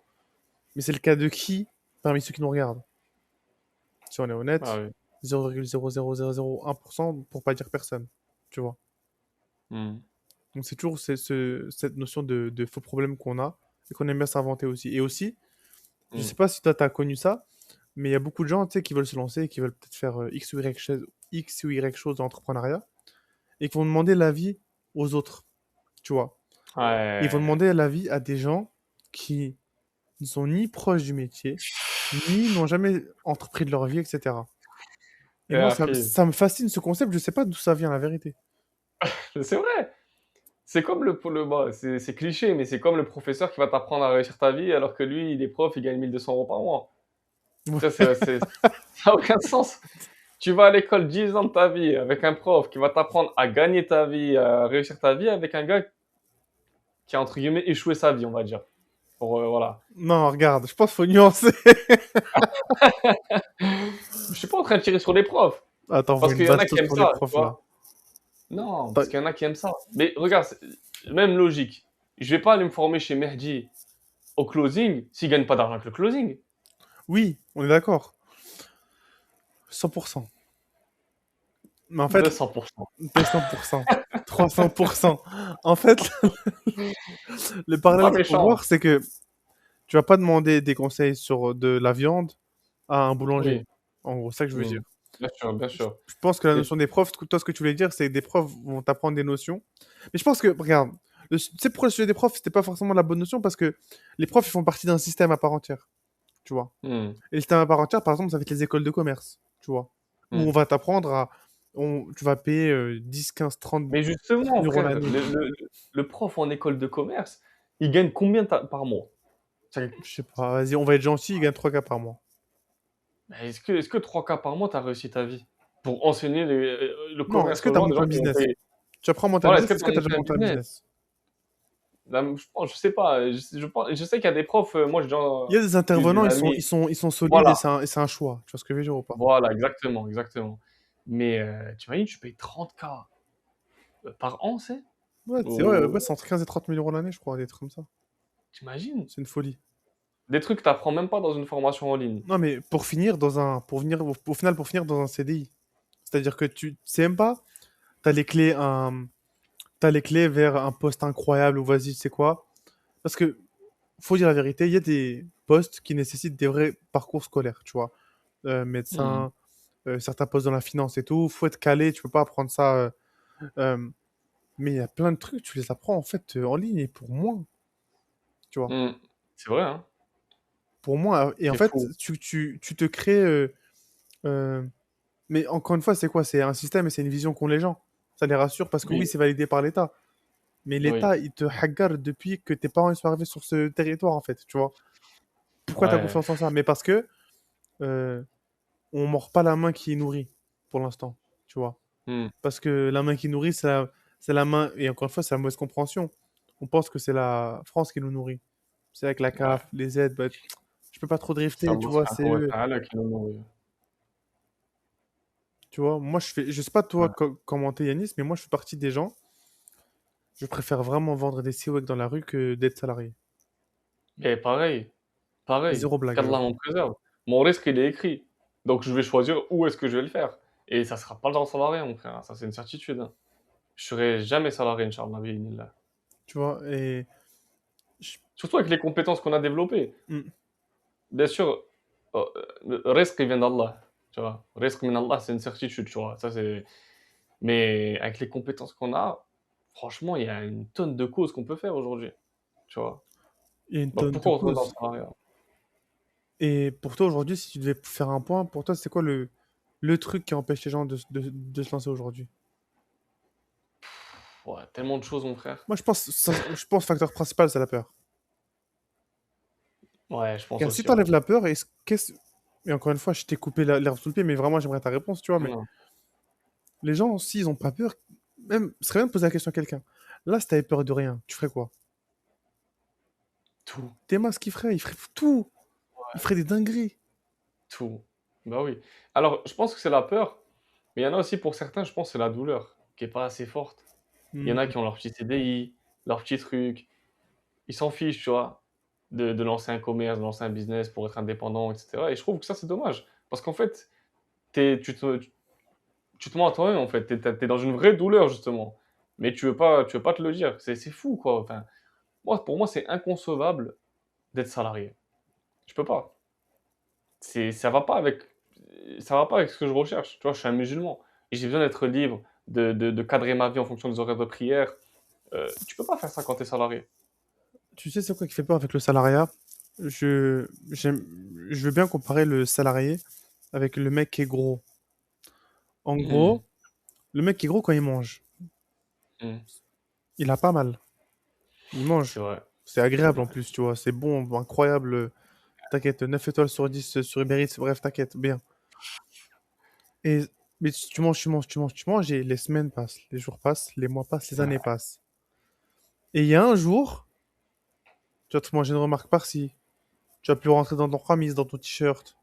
Mais c'est le cas de qui parmi ceux qui nous regardent? Si on est Ah honnête, oui. 0,00001% pour pas dire personne. Tu vois. Hmm. Donc c'est toujours cette notion de faux problème qu'on a et qu'on aime bien s'inventer aussi. Et aussi, je Hmm. sais pas si toi t'as connu ça, mais il y a beaucoup de gens, tu sais, qui veulent se lancer, qui veulent peut-être faire X ou Y chose dans l'entrepreneuriat et qui vont demander l'avis aux autres. Tu vois. Ils vont Ouais. demander l'avis à des gens qui ne sont ni proches du métier, ni n'ont jamais entrepris de leur vie, etc. Et Et moi, après, ça me fascine ce concept, je sais pas d'où ça vient, la vérité. c'est vrai. C'est comme bah, c'est cliché, mais c'est comme le professeur qui va t'apprendre à réussir ta vie alors que lui, il est prof, il gagne 1 200 € par mois. Ça, Ouais. ça n'a aucun sens. Tu vas à l'école 10 ans de ta vie avec un prof qui va t'apprendre à gagner ta vie, à réussir ta vie, avec un gars qui a, entre guillemets, échoué sa vie, on va dire. Pour, voilà. Non, regarde, je pense qu'il faut nuancer. Je suis pas en train de tirer sur les profs, Attends, on voit parce une qu'il y en a bastos qui aiment sur les ça, tu profs, là. vois. Non, parce T'as- qu'il y en a qui aiment ça. Mais regarde, même logique. Je vais pas aller me former chez Mehdi au closing s'il gagne pas d'argent avec le closing. Oui, on est d'accord. 100%. Mais en fait, 200%. 200%. 300%. En fait, le parallèle Pas qu'il faut méchant. voir, c'est que tu vas pas demander des conseils sur de la viande à un boulanger. Oui. En gros, c'est ça que je veux dire. Hmm. Bien sûr, bien sûr. Je pense que la Et- notion des profs, toi, ce que tu voulais dire, c'est que des profs vont t'apprendre des notions. Mais je pense que, regarde, tu sais pourquoi le sujet des profs, c'était pas forcément la bonne notion parce que les profs, ils font partie d'un système à part entière. Tu vois. hmm, Et le système à part entière, par exemple, ça va être les écoles de commerce. Tu vois. Où hmm. on va t'apprendre à. Tu vas payer 10, 15, 30 Mais justement, euros frère, l'année. le prof en école de commerce, il gagne combien par mois? Je sais pas, vas-y, on va être gentil, il gagne 3K par mois. Est-ce que 3K par mois, tu as réussi ta vie? Pour enseigner le Non, est-ce commerce que aux tu as gens, des monté gens un qui vont business? payer. Tu apprends à monter un Voilà, est-ce business, que est-ce tu que as tu as déjà monté un monté un business? business? Là, je sais pas. Je sais qu'il y a des profs, moi j'ai déjà Il y a des eu des intervenants, amis. ils sont solides Voilà, et c'est un choix. Tu vois ce que je veux dire ou pas? voilà, exactement, exactement. Mais tu imagines, tu payes 30K par an, c'est? Ouais, c'est vrai, Ou ouais, c'est entre 15 et 30 000 euros l'année, je crois, des trucs comme ça. t'imagines? C'est une folie. Des trucs que t'apprends même pas dans une formation en ligne. Non, mais pour finir au final, pour finir dans un CDI. C'est-à-dire que tu sais même pas, t'as les clés, t'as les clés vers un poste incroyable ou vas-y, tu sais quoi. Parce que, faut dire la vérité, il y a des postes qui nécessitent des vrais parcours scolaires, tu vois. Hmm. Médecin, certains postes dans la finance et tout, faut être calé, tu peux pas apprendre ça. Euh, mais il y a plein de trucs, tu les apprends en fait en ligne et pour moins, tu vois. Hmm. C'est vrai, hein? Pour moi, et en C'est fait, fou. tu te crées. Euh, mais encore une fois, c'est quoi? C'est un système et c'est une vision qu'ont les gens. Ça les rassure parce que oui, Oui, c'est validé par l'État. Mais oui. l'État, il te hagarde depuis que tes parents ils sont arrivés sur ce territoire, en fait, tu vois. Pourquoi tu as Ouais. confiance en ça? Mais parce que euh, on mord pas la main qui nourrit, pour l'instant, tu vois. Hmm. Parce que la main qui nourrit, c'est la main, et encore une fois, c'est la mauvaise compréhension. On pense que c'est la France qui nous nourrit. C'est avec la Ouais. CAF, les aides, bah, je peux pas trop C'est drifter, tu Allah vois, c'est subhanahu wa eux. ta'ala qui nous nourrit. Tu vois, moi je sais pas toi Ouais. comment t'es Yanis, mais moi je fais partie des gens, je préfère vraiment vendre des siwak dans la rue que d'être salarié. Et pareil, pareil. Zéro blague, Qu'Allah genre. m'en préserve. Mon risque, il est écrit. Donc je vais choisir où est-ce que je vais le faire. Et ça sera pas dans le salariat, mon frère, ça c'est une certitude, hein. Je serai jamais salarié, Inch'Allah, bi'idhnillah. Tu vois, et je- Surtout avec les compétences qu'on a développées. hmm. Bien sûr, le risque, il vient d'Allah, tu vois? Risque min Allah, c'est une certitude, tu vois? Ça, c'est mais avec les compétences qu'on a, franchement, il y a une tonne de causes qu'on peut faire aujourd'hui, tu vois? Il y a une Donc tonne de pourquoi retourner dans le causes. salariat? Et pour toi, aujourd'hui, si tu devais faire un point, pour toi, c'est quoi le truc qui empêche les gens de se lancer aujourd'hui? Ouais, tellement de choses, mon frère. Moi, je pense facteur principal, c'est la peur. Ouais, je pense Car si aussi, tu ouais. enlèves la peur, et encore une fois, je t'ai coupé l'herbe sous le pied, mais vraiment, j'aimerais ta réponse, tu vois, mais Non, les gens, s'ils ont pas peur, même, ce serait bien de poser la question à quelqu'un. Là, si t'avais peur de rien, tu ferais quoi? tout, Tes masques, il ferait tout. Il ferait des dingueries. tout. Bah oui. Alors, je pense que c'est la peur, mais il y en a aussi pour certains, je pense, c'est la douleur qui est pas assez forte. Il y en a Hmm. qui ont leur petit CDI, leur petit truc, ils s'en fichent, tu vois, de lancer un commerce, de lancer un business pour être indépendant, et cetera et je trouve que ça, c'est dommage parce qu'en fait, tu te mens à toi-même, en fait. Tu es dans une vraie douleur, justement, mais tu veux pas te le dire. C'est fou, quoi. Enfin, moi, pour moi, c'est inconcevable d'être salarié. Je peux pas. C'est ça va pas avec ce que je recherche. Tu vois, je suis un musulman et j'ai besoin d'être libre, de cadrer ma vie en fonction des horaires de prière. Tu peux pas faire ça quand tu es salarié. Tu sais, c'est quoi qui fait peur avec le salariat? J'aime, je veux bien comparer le salarié avec le mec qui est gros. En Mmh. gros, le mec qui est gros quand il mange, Mmh. il a pas mal. Il C'est mange. vrai, C'est c'est agréable en vrai. plus, tu vois. C'est bon, incroyable. T'inquiète, 9 étoiles sur 10 sur Uber Eats, bref, t'inquiète, bien. Et, mais tu manges, tu manges, tu manges, tu manges, et les semaines passent, les jours passent, les mois passent, les Ouais, années passent. Et il y a un jour, tu vas te manger une remarque par-ci, tu vas plus rentrer dans ton chemise, dans ton t-shirt,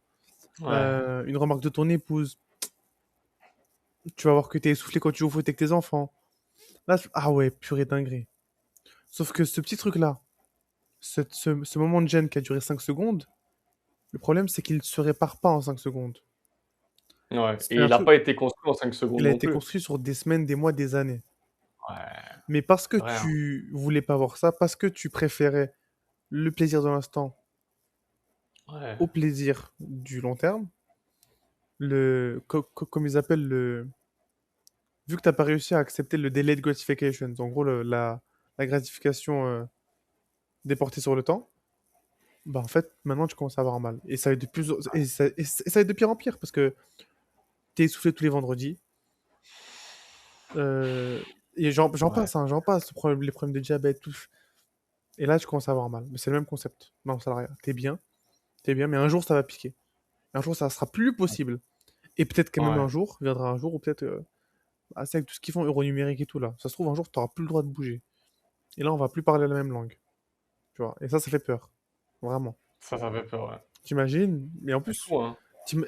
ouais, une remarque de ton épouse, tu vas voir que t'es essoufflé quand tu joues au foot avec tes enfants. Là, ah ouais, purée dinguerie. Sauf que ce petit truc-là, ce moment de gêne qui a duré 5 secondes, le problème c'est qu'il ne se répare pas en 5 secondes. ouais C'est et un il a truc, pas été construit en 5 il secondes a non été plus. construit sur des semaines, des mois, des années. Ouais, Mais parce que c'est vrai, hein. tu voulais pas voir ça, parce que tu préférais le plaisir de l'instant Ouais, au plaisir du long terme, comme ils appellent vu que t'as pas réussi à accepter le delayed gratification, en gros la gratification déportée sur le temps, bah en fait maintenant tu commences à avoir mal. Et ça va être et ça va être de pire en pire parce que t'es essoufflé tous les vendredis. euh, et j'en ouais, passe, hein, j'en passe, les problèmes de diabète, tout. Et là tu commences à avoir mal. Mais c'est le même concept dans le salariat. T'es bien, mais un jour ça va piquer. Un jour ça sera plus possible. Et peut-être que même un ouais. jour, viendra un jour où peut-être, bah, c'est avec tout ce qu'ils font, euro numérique et tout là, ça se trouve un jour, tu n'auras plus le droit de bouger. Et là, on va plus parler la même langue, tu vois. Et ça fait peur. Vraiment. Ça fait peur, ouais. T'imagines? Mais en C'est plus, fou, hein.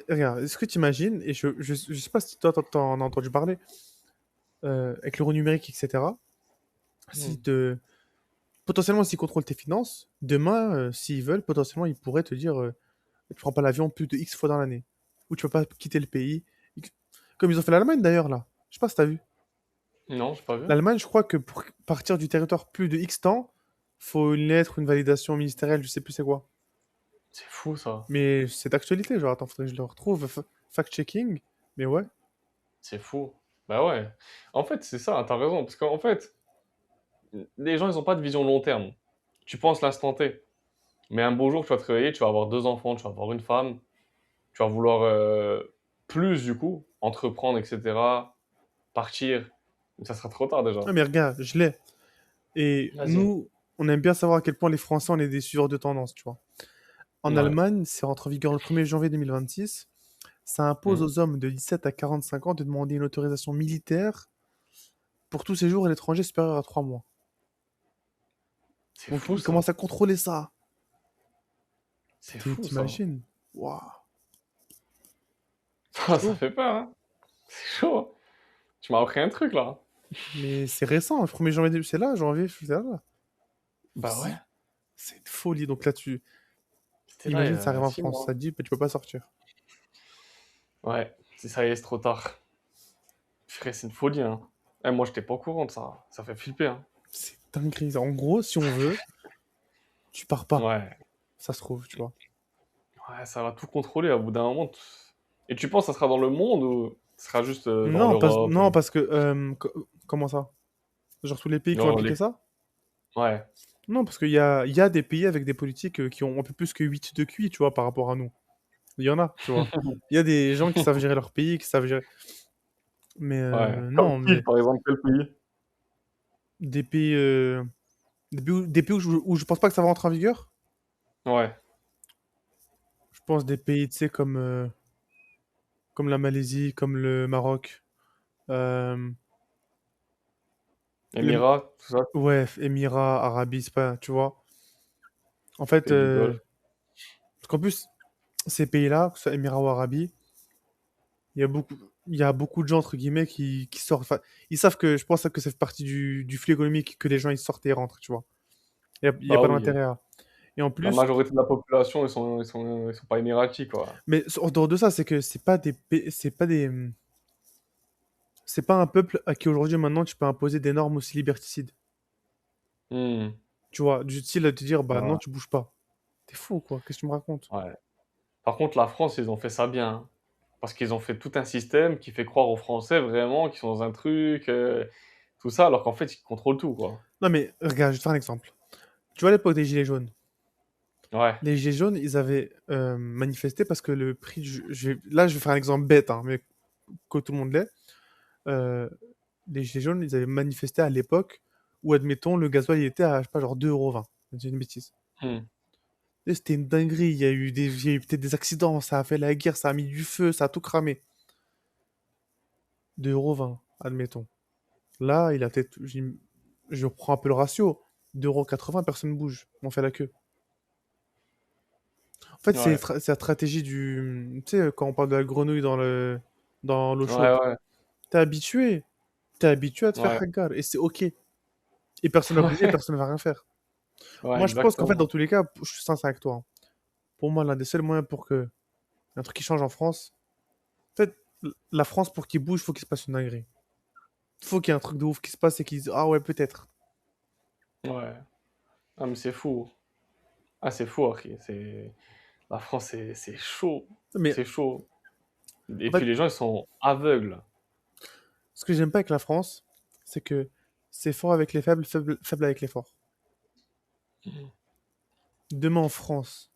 regarde, est-ce que t'imagines, et je sais pas si toi t'en as entendu parler, avec l'euro numérique, etc., si Mmh. te... potentiellement s'ils contrôlent tes finances, demain, s'ils veulent, potentiellement, ils pourraient te dire, tu prends pas l'avion plus de X fois dans l'année. Ou tu peux pas quitter le pays. Comme ils ont fait l'Allemagne d'ailleurs, là. Je sais pas si t'as vu. Non, j'ai pas vu. L'Allemagne, je crois que pour partir du territoire plus de X temps, faut une lettre, une validation ministérielle, je sais plus c'est quoi. C'est fou ça. Mais c'est d'actualité, genre, attends, faudrait que je le retrouve. Fact-checking, mais ouais. C'est fou. Bah ouais. En fait, c'est ça, tu raison. Parce qu'en fait, les gens, ils ont pas de vision long terme. Tu penses l'instant T. Mais un beau jour, tu vas te réveiller, tu vas avoir 2 enfants, tu vas avoir une femme, tu vas vouloir plus du coup, entreprendre, etc., partir. Ça sera trop tard déjà. Ah, mais regarde, je l'ai. Et Vas-y. nous, on aime bien savoir à quel point les Français, on est des suiveurs de tendance, tu vois. En Ouais. Allemagne, c'est rentré en vigueur le 1er janvier 2026. Ça impose Mmh. aux hommes de 17 à 45 ans de demander une autorisation militaire pour tout séjour à l'étranger supérieur à 3 mois. C'est Donc, fou ils ça. commencent à contrôler ça. C'est fou ça. T'imagines? Waouh, Ça chaud. fait peur, hein. C'est chaud, hein. Tu m'as appris un truc là. Mais c'est récent, le 1er janvier, c'est là, janvier, c'est là. Bah ouais. C'est une folie. Donc là, C'était là il y imagine, ça a arrive en 6 France, mois. ça te dit, bah, tu peux pas sortir. Ouais, c'est ça y est, c'est trop tard. Frère, c'est une folie, hein. Eh, moi, j'étais pas au courant de ça. Ça fait flipper, hein. C'est dingue. En gros, si on veut, tu pars pas. Ouais. Ça se trouve, tu vois. Ouais, ça va tout contrôler au bout d'un moment. Et tu penses que ça sera dans le monde ou ça sera juste dans Non, l'Europe non, parce que... comment ça? Genre tous les pays qui ont genre appliqué ça? Ouais. Non, parce qu'il y a des pays avec des politiques qui ont un peu plus que 8 de QI, tu vois, par rapport à nous. Il y en a, tu vois. Il y a des gens qui savent gérer leur pays, qui savent gérer... Mais Ouais. Comme non, qui, mais par exemple, quel pays? des pays... des pays où je pense pas que ça va rentrer en vigueur. Ouais. Je pense des pays, tu sais, comme la Malaisie, comme le Maroc. Euh, le, Émirats, tout ça, ouais, Émirats, Arabie, c'est pas, tu vois. En fait, pays du Golfe. parce qu'en plus, ces pays-là, que ce soit Émirats ou Arabie, il y a beaucoup, il y a beaucoup de gens, entre guillemets, qui sortent. Enfin, ils savent que, je pense que ça fait partie du flux économique que les gens, ils sortent et rentrent, tu vois. Il y a Bah pas oui. d'intérêt à. Et en La plus, majorité de la population, ils sont pas émiratis, quoi. mais en dehors de ça, c'est que c'est pas un peuple à qui aujourd'hui, maintenant, tu peux imposer des normes aussi liberticides. Hmm. Tu vois, du style à te dire, bah non, Ouais. tu bouges pas. T'es fou, quoi. Qu'est-ce que tu me racontes? Ouais. Par contre, la France, ils ont fait ça bien, hein. Parce qu'ils ont fait tout un système qui fait croire aux Français vraiment qu'ils sont dans un truc, tout ça, alors qu'en fait, ils contrôlent tout, quoi. Non, mais regarde, je vais te faire un exemple. Tu vois, à l'époque des Gilets jaunes, Ouais. les Gilets jaunes, ils avaient manifesté parce que le prix là, je vais faire un exemple bête, hein, mais que tout le monde l'est. Euh, les Gilets jaunes, ils avaient manifesté à l'époque où, admettons, le gasoil il était à, je sais pas, genre 2,20 €. C'est une bêtise. Hmm. Et c'était une dinguerie. Il y a eu peut-être des accidents, ça a fait la guerre, ça a mis du feu, ça a tout cramé. 2,20 €, admettons. Là, il a peut-être. Je prends un peu le ratio. 2,80 €, personne ne bouge. On fait la queue. En fait, Ouais. c'est la stratégie du. Tu sais, quand on parle de la grenouille dans l'eau Ouais, chaude. ouais. T'es habitué. T'es habitué à te faire Ouais. hagar. Et c'est OK. Et personne va bouger, personne ne va rien faire. Ouais, Moi, je pense qu'en fait, dans exactement. tous les cas, je suis sincère avec toi, hein. Pour moi, l'un des seuls moyens pour que un truc qui change en France. En fait, la France, pour qu'il bouge, faut qu'il se passe une dinguerie. Faut qu'il y ait un truc de ouf qui se passe et qu'ils disent ah ouais, peut-être. Ouais. Ah, mais c'est fou. Ah, c'est fou, OK. La France, c'est chaud. Mais C'est chaud. Et en puis fait, les gens, ils sont aveugles. ce que j'aime pas avec la France, c'est que c'est fort avec les faibles, faible avec les forts. Demain en France,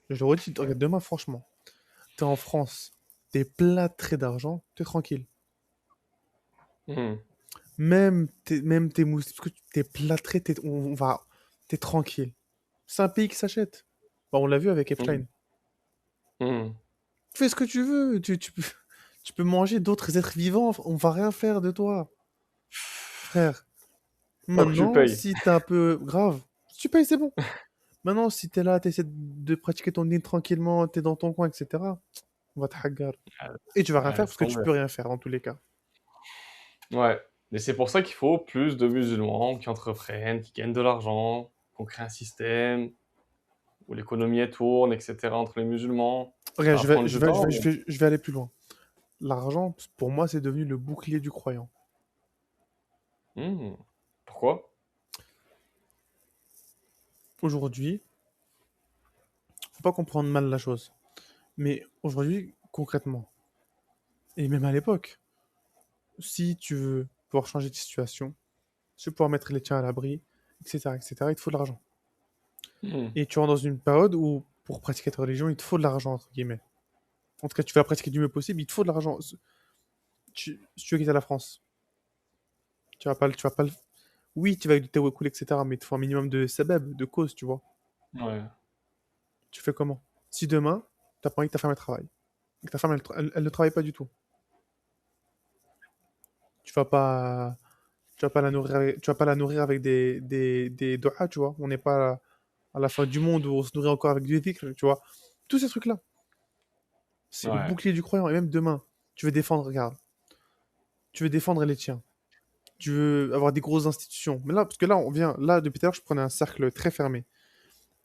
je le redis, regarde, demain, franchement, t'es en France, t'es plâtré d'argent, t'es tranquille. Hmm. Même tes mousses, parce que t'es plâtré, t'es tranquille. C'est un pays qui s'achète. Bah, on l'a vu avec Hmm. F-Line. Hmm. Fais ce que tu veux, tu peux manger d'autres êtres vivants, on va rien faire de toi. Frère, Tant que tu maintenant, payes. si t'es un peu grave, si tu payes, c'est bon. Maintenant, si t'es là, t'essaies de pratiquer ton dîner tranquillement, t'es dans ton coin, etc., on va te hagar. Et tu vas rien Ouais, faire laisse parce que tu tomber. peux rien faire dans tous les cas. Ouais. Et c'est pour ça qu'il faut plus de musulmans qui entreprennent, qui gagnent de l'argent, qu'on crée un système où l'économie elle tourne, etc. entre les musulmans. Ça Regarde, va prendre du temps, mais... je vais aller plus loin. L'argent, pour moi, c'est devenu le bouclier du croyant. Hmm. Pourquoi? Aujourd'hui, faut pas comprendre mal la chose. Mais aujourd'hui, concrètement, et même à l'époque, si tu veux pouvoir changer de situation, si tu veux pouvoir mettre les tiens à l'abri, etc., etc., il te faut de l'argent. Hmm. Et tu rentres dans une période où, pour pratiquer ta religion, il te faut de l'argent, entre guillemets. En tout cas, tu vas la pratiquer du mieux possible, il te faut de l'argent. Si tu veux quitter la France, tu vas pas le... Oui, tu vas avec du tawakkul, etc., mais il te faut un minimum de sabab, de cause, tu vois. Ouais. Tu fais comment? Si demain, t'as pas envie que ta femme elle travaille, et que ta femme elle ne travaille pas du tout, tu vas pas, tu vas pas la nourrir avec des doigts, tu vois. On n'est pas à la fin du monde où on se nourrit encore avec du dhikr, tu vois. Tous ces trucs-là, c'est le Ouais. bouclier du croyant. Et même demain, tu veux défendre, regarde, tu veux défendre les tiens. Tu veux avoir des grosses institutions. Mais là, parce que là, là, depuis tout à l'heure, je prenais un cercle très fermé.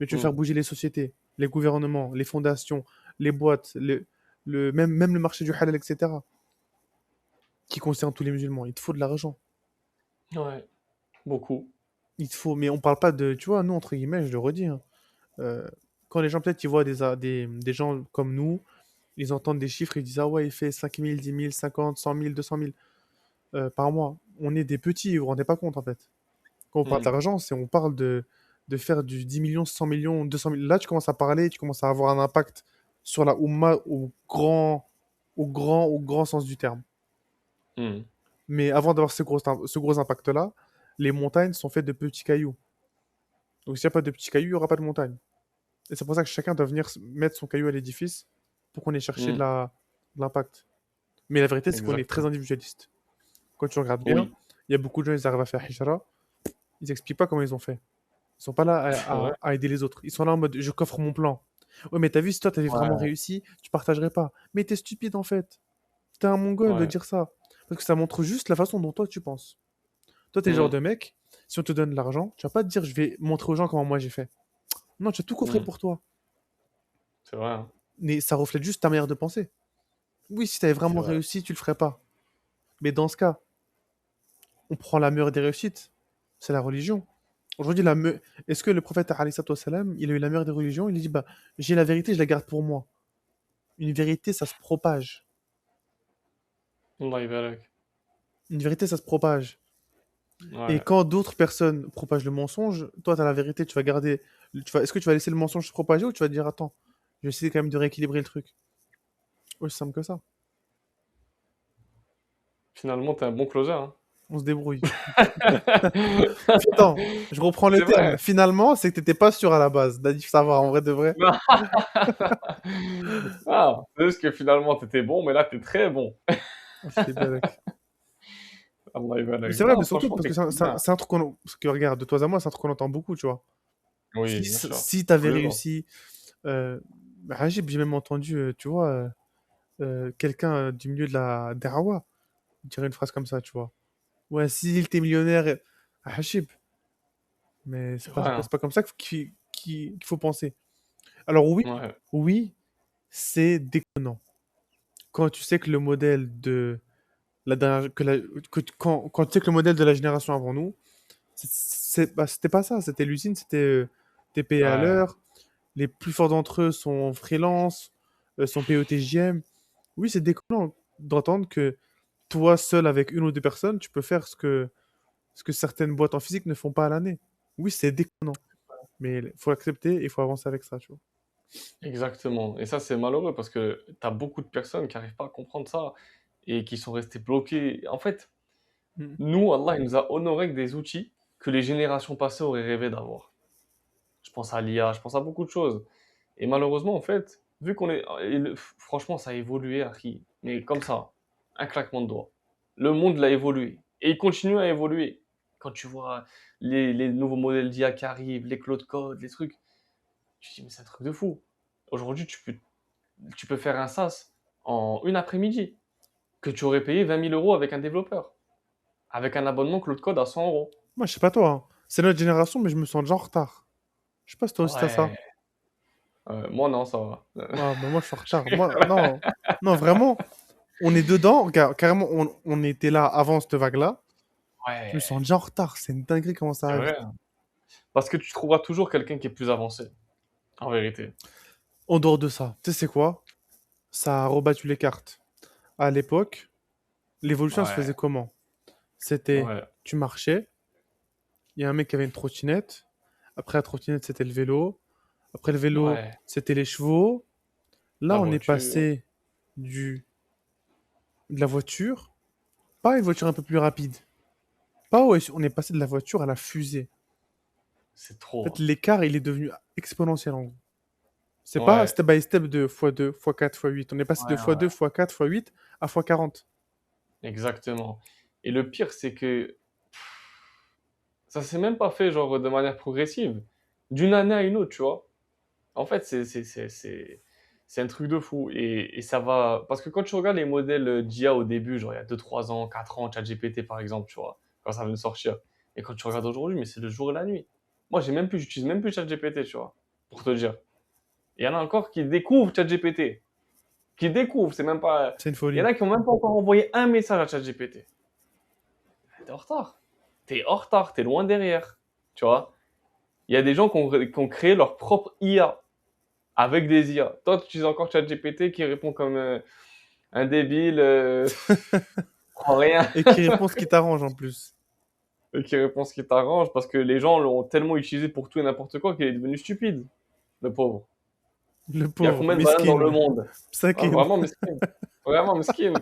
Mais tu veux Hmm. faire bouger les sociétés, les gouvernements, les fondations, les boîtes, même le marché du halal, etc. qui concerne tous les musulmans. Il te faut de l'argent. Ouais, beaucoup. Il te faut, mais on parle pas de, tu vois, nous, entre guillemets, je le redis, hein, euh, quand les gens, peut-être, ils voient des gens comme nous, ils entendent des chiffres, ils disent, ah ouais, il fait 5 000, 10 000, 50, 100 000, 200 000 par mois. On est des petits, vous vous rendez pas compte, en fait. Quand on parle Hmm, d'argent, on parle de faire du 10 millions, 100 millions, 200 000. Là, tu commences à parler, tu commences à avoir un impact sur la Oumma au grand sens du terme. hmm. Mais avant d'avoir ce gros impact-là, les montagnes sont faites de petits cailloux. Donc s'il n'y a pas de petits cailloux, il n'y aura pas de montagne. Et c'est pour ça que chacun doit venir mettre son caillou à l'édifice pour qu'on ait cherché Hmm. de l'impact. Mais la vérité, c'est qu'on est très Exactement. individualiste. Quand tu regardes bien, Oui, il y a beaucoup de gens, ils arrivent à faire hijra, ils expliquent pas comment ils ont fait. Ils sont pas là c'est vrai. à aider les autres. Ils sont là en mode, je coffre mon plan. Ouais, mais t'as vu, si toi t'avais vraiment Ouais, réussi, tu partagerais pas. Mais t'es stupide en fait. T'es un mongol de ouais. dire ça. Parce que ça montre juste la façon dont toi tu penses. Toi, t'es le genre Hmm, de mec, si on te donne de l'argent, tu vas pas te dire, je vais montrer aux gens comment moi j'ai fait. Non, tu as tout coffré hmm. pour toi. C'est vrai, hein. Mais ça reflète juste ta manière de penser. Oui, si t'avais C'est vraiment vrai. réussi, tu le ferais pas. Mais dans ce cas, on prend la meilleure des réussites. C'est la religion. Aujourd'hui, est-ce que le prophète, alayhi salatu wassalam, il a eu la meilleure des religions? Il a dit, bah, j'ai la vérité, je la garde pour moi. Une vérité, ça se propage. Allah يبارك. Une vérité, ça se propage. Et Ouais. quand d'autres personnes propagent le mensonge, toi, tu as la vérité, tu vas garder. Est-ce que tu vas laisser le mensonge se propager ou tu vas te dire, attends, je vais essayer quand même de rééquilibrer le truc? Aussi simple que ça. Finalement, t'es un bon closer, hein. On se débrouille. Attends, je reprends le C'est terme. vrai. Finalement, c'est que t'étais pas sûr à la base. D'Adif savoir, en vrai de vrai. Non. Ah, c'est juste que finalement, t'étais bon, mais là, t'es très bon. C'est bien, mec. Allah Mais يبارك. c'est vrai, mais Non, surtout franchement, parce que t'écris bien. c'est un truc parce que regarde, de toi à moi, c'est un truc qu'on entend beaucoup, tu vois. Oui, bien sûr. Si Tous t'avais les jours. réussi, bah, Rajib, j'ai même entendu, tu vois, quelqu'un du milieu de la Da'wa dire une phrase comme ça, tu vois. Ouais, si il était millionnaire, Rajib, mais C'est vrai, hein. c'est pas comme ça qu'il faut penser. Alors oui, Ouais. oui, c'est déconnant. Quand tu sais que le modèle de la dernière, quand tu sais que le modèle de la génération avant nous, c'était pas ça, c'était l'usine, c'était t'es payé à Ouais. l'heure, les plus forts d'entre eux sont freelance, sont payés au TGM. Oui, c'est déconnant d'entendre que toi, seul avec une ou deux personnes, tu peux faire ce que certaines boîtes en physique ne font pas à l'année. Oui, c'est déconnant, mais il faut l'accepter et il faut avancer avec ça, tu vois. Exactement. Et ça, c'est malheureux parce que t'as beaucoup de personnes qui n'arrivent pas à comprendre ça et qui sont restées bloquées. En fait, Mm. nous, Allah, il nous a honorés avec des outils que les générations passées auraient rêvé d'avoir. Je pense à l'IA, je pense à beaucoup de choses. Et malheureusement, en fait, vu qu'on est... franchement, ça a évolué, Harry. Mais comme ça, un claquement de doigts. Le monde l'a évolué. Et il continue à évoluer. Quand tu vois les nouveaux modèles d'IA qui arrivent, les Claude Code, les trucs, tu te dis, mais c'est un truc de fou. Aujourd'hui, tu peux faire un SaaS en une après-midi que tu aurais payé 20 000 euros avec un développeur, avec un abonnement Claude Code à 100 euros. Moi, je sais pas toi, hein. C'est notre génération, mais je me sens déjà en retard. Je sais pas si toi aussi t'as ça. Ouais, moi non, ça va. Ah, bah moi, je suis en retard. Moi, non, non, vraiment, on est dedans. Regarde, carrément, on était là avant cette vague-là. Je me Ouais, sens déjà en retard. C'est une dinguerie comment ça c'est va vrai, vite. hein. Parce que tu trouveras toujours quelqu'un qui est plus avancé, en vérité. En dehors de ça, tu sais, c'est quoi? Ça a rebattu les cartes. À l'époque, l'évolution se Ouais, faisait comment? C'était, ouais, tu marchais, il y a un mec qui avait une trottinette. Après la trottinette, c'était le vélo. Après le vélo, ouais. c'était les chevaux. Là, La on est voiture, passé du, de la voiture, pas une voiture un peu plus rapide. Pas ouais, on est passé de la voiture à la fusée. c'est En trop, fait, hein. l'écart, il est devenu exponentiel en gros. C'est pas Ouais, step by step de x2, x4, x8. On est passé de ouais, x2, ouais, x4, x8 à x40. exactement. Et le pire, c'est que ça s'est même pas fait genre de manière progressive, d'une année à une autre, tu vois. En fait, c'est un truc de fou. Et ça va. Parce que quand tu regardes les modèles d'IA au début, genre il y a 2 3 ans, 4 ans, ChatGPT par exemple, tu vois, quand ça vient de sortir. Et quand tu regardes aujourd'hui, mais c'est le jour et la nuit. Moi, j'utilise même plus ChatGPT, tu vois, pour te dire. Et il y en a encore qui découvrent ChatGPT. qui découvrent, c'est même pas... C'est une Il y folie. en a qui n'ont même pas encore envoyé un message à ChatGPT. T'es en retard. T'es en retard, t'es loin derrière. Tu vois? Il y a des gens qui ont créé leur propre IA avec des IA. Toi, tu utilises encore ChatGPT qui répond comme un débile, prend rien, Et qui répond ce qui t'arrange en plus. et qui répond ce qui t'arrange parce que les gens l'ont tellement utilisé pour tout et n'importe quoi qu'il est devenu stupide, le pauvre. Le Il y a pauvre, combien de bananes dans le miskin, monde? Ah, Psakin. vraiment mesquine. Vraiment mesquine.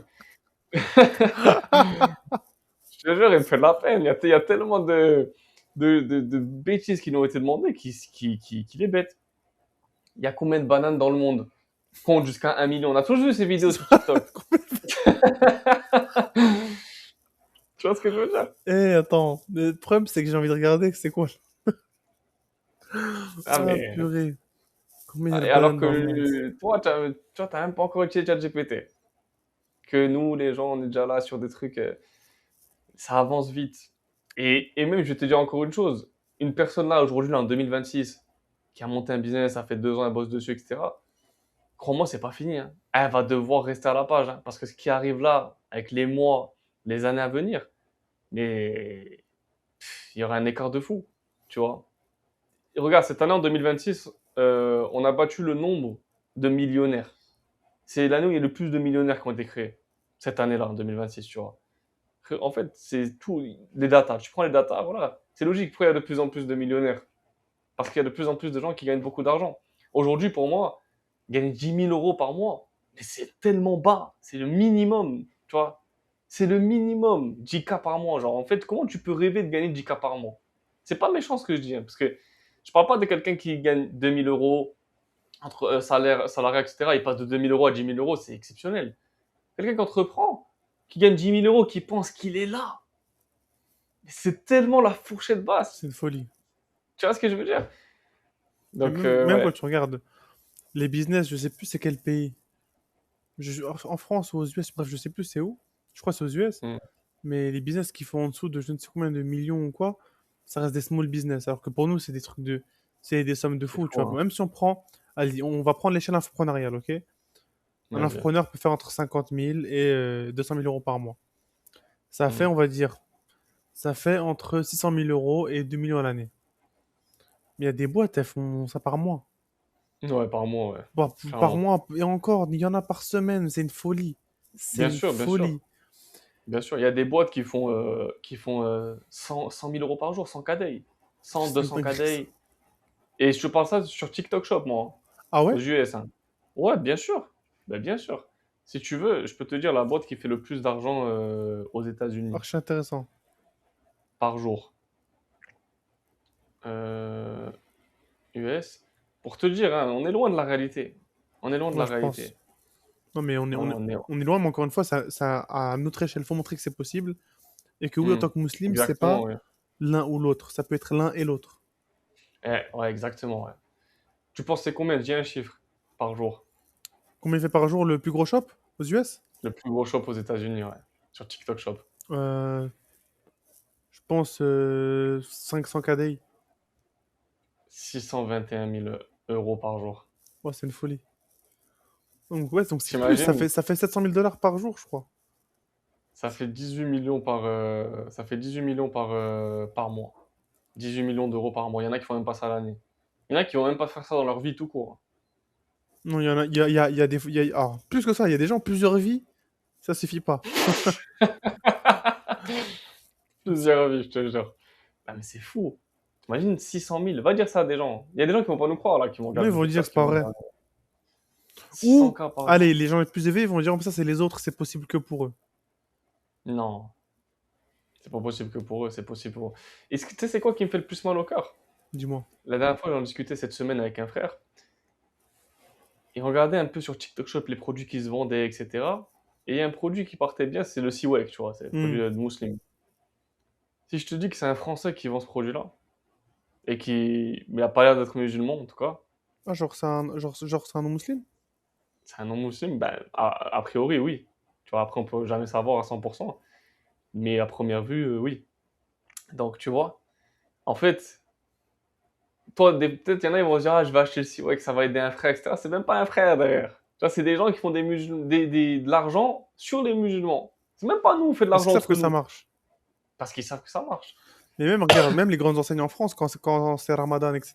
Je te jure, il me fait de la peine. Il y a tellement de bêtises qui nous ont été demandées qui les bêtent. Il y a combien de bananes dans le monde? Compte jusqu'à 1 million. On a tous vu ces vidéos sur TikTok. Tu vois ce que je veux dire? Eh, attends, le problème c'est que j'ai envie de regarder, c'est quoi? Ah, Ah, mais. purée. Combien il y a de Et alors bananes dans le monde? que toi, tu n'as même pas encore utilisé ChatGPT. Que nous, les gens, on est déjà là sur des trucs. Ça avance vite. Et même, je vais te dire encore une chose. Une personne là, aujourd'hui, là, en 2026, qui a monté un business, ça fait 2 ans, elle bosse dessus, etc. Crois-moi, c'est pas fini, hein. Elle va devoir rester à la page, hein, parce que ce qui arrive là, avec les mois, les années à venir, mais il y aura un écart de fou, tu vois. Et regarde, cette année en 2026, on a battu le nombre de millionnaires. C'est l'année où il y a le plus de millionnaires qui ont été créés. Cette année-là, en 2026, tu vois. En fait, c'est tout, les datas. Tu prends les datas, voilà. C'est logique, pourquoi il y a de plus en plus de millionnaires? Parce qu'il y a de plus en plus de gens qui gagnent beaucoup d'argent. Aujourd'hui, pour moi, gagner 10 000 euros par mois, mais c'est tellement bas. C'est le minimum, tu vois. C'est le minimum, 10K par mois. Genre, en fait, comment tu peux rêver de gagner 10K par mois? C'est pas méchant ce que je dis, hein, parce que je parle pas de quelqu'un qui gagne 2 000 euros entre salariat, etc. Il passe de 2 000 euros à 10 000 euros, c'est exceptionnel. Quelqu'un qui entreprend, qui gagne 10 000 euros, qui pense qu'il est là. Mais c'est tellement la fourchette basse. C'est une folie. Tu vois ce que je veux dire? Et Donc, même quand ouais. tu regardes les business, je sais plus c'est quel pays. En France ou aux US, bref, je sais plus c'est où. Je crois que c'est aux US. Mm. Mais les business qui font en dessous de je ne sais combien de millions ou quoi, ça reste des small business. Alors que pour nous, c'est des trucs de. C'est des sommes de C'est fou, tu fou, vois. hein. Même si on prend. Allez, on va prendre l'échelle entrepreneuriale, ok? Un Vas-y. entrepreneur peut faire entre 50 000 et 200 000 euros par mois. Ça fait, Mm. on va dire, ça fait entre 600 000 euros et 2 millions à l'année. Mais il y a des boîtes, elles font ça par mois. Ouais, par mois, ouais. Par Clairement. mois, et encore, il y en a par semaine, c'est une folie. C'est Bien une sûr, bien sûr. folie. Bien sûr, il y a des boîtes qui font 100 000 euros par jour, sans KDI. 100, C'est une 200 dinguerie, ça. KDI. Et je te parle ça sur TikTok Shop, moi, hein, Ah aux ouais? US. Hein. Ouais, bien sûr. Ben, bien sûr. Si tu veux, je peux te dire la boîte qui fait le plus d'argent aux États-Unis Archi intéressant. par jour. Euh, US. Pour te dire, hein, on est loin de la réalité. On est loin de Moi, la je pense. réalité. Non, mais On est... on est loin, mais encore une fois, à notre échelle, il faut montrer que c'est possible. Et que oui, en Hmm. tant que musulman, c'est Exactement, pas ouais. l'un ou l'autre. Ça peut être l'un et l'autre. Ouais, exactement, ouais. Tu penses c'est combien? Dis un chiffre par jour. Combien il fait par jour le plus gros shop aux US? Le plus gros shop aux États-Unis, ouais. Sur TikTok Shop. Euh, je pense 500 KDI. 621 000 euros par jour. Ouais, c'est une folie. Donc, ouais, donc c'est plus. T'imagines? Ça fait 700 000 dollars par jour, je crois. Ça fait 18 millions ça fait 18 millions par mois. 18 millions d'euros par mois. Il y en a qui font même pas ça l'année. Il y en a qui vont même pas faire ça dans leur vie tout court. Non, il y en a, il y a des. Alors, plus que ça, il y a des gens, plusieurs vies, ça suffit pas. Plusieurs vies, je te jure. Ah, mais c'est fou. T'imagines 600 000. Va dire ça à des gens. Il y a des gens qui vont pas nous croire là, qui vont Non, regarder ils le vont dire que podcast, c'est qui pas vont vrai. dire 600 Ou, k par jour. allez, les gens les plus élevés, ils vont dire, ça, c'est les autres, c'est possible que pour eux. Non, c'est pas possible que pour eux, c'est possible pour eux. Et tu sais, c'est quoi qui me fait le plus mal au cœur? Dis-moi. La dernière fois, j'en discutais cette semaine avec un frère. Il regardait un peu sur TikTok Shop les produits qui se vendaient, etc. Et il y a un produit qui partait bien, c'est le Siwek, tu vois, c'est le produit Hmm. de Muslim. Si je te dis que c'est un Français qui vend ce produit-là, et qui mais a pas l'air d'être musulman en tout cas, Ah, genre, c'est un non musulman? c'est un non-musulman, ben, a priori, oui. Tu vois, après, on peut jamais savoir à 100%, mais à première vue, oui. Donc, tu vois, en fait, toi, peut-être il y en a, ils vont se dire, ah, je vais acheter le Siwek, ça va aider un frère, etc. C'est même pas un frère derrière. Tu vois, c'est des gens qui font de l'argent sur les musulmans. C'est même pas nous, on fait de Parce qu'ils l'argent savent entre que ça nous. marche. Parce qu'ils savent que ça marche. Mais même, regarde, même les grandes enseignes en France, quand c'est Ramadan, etc.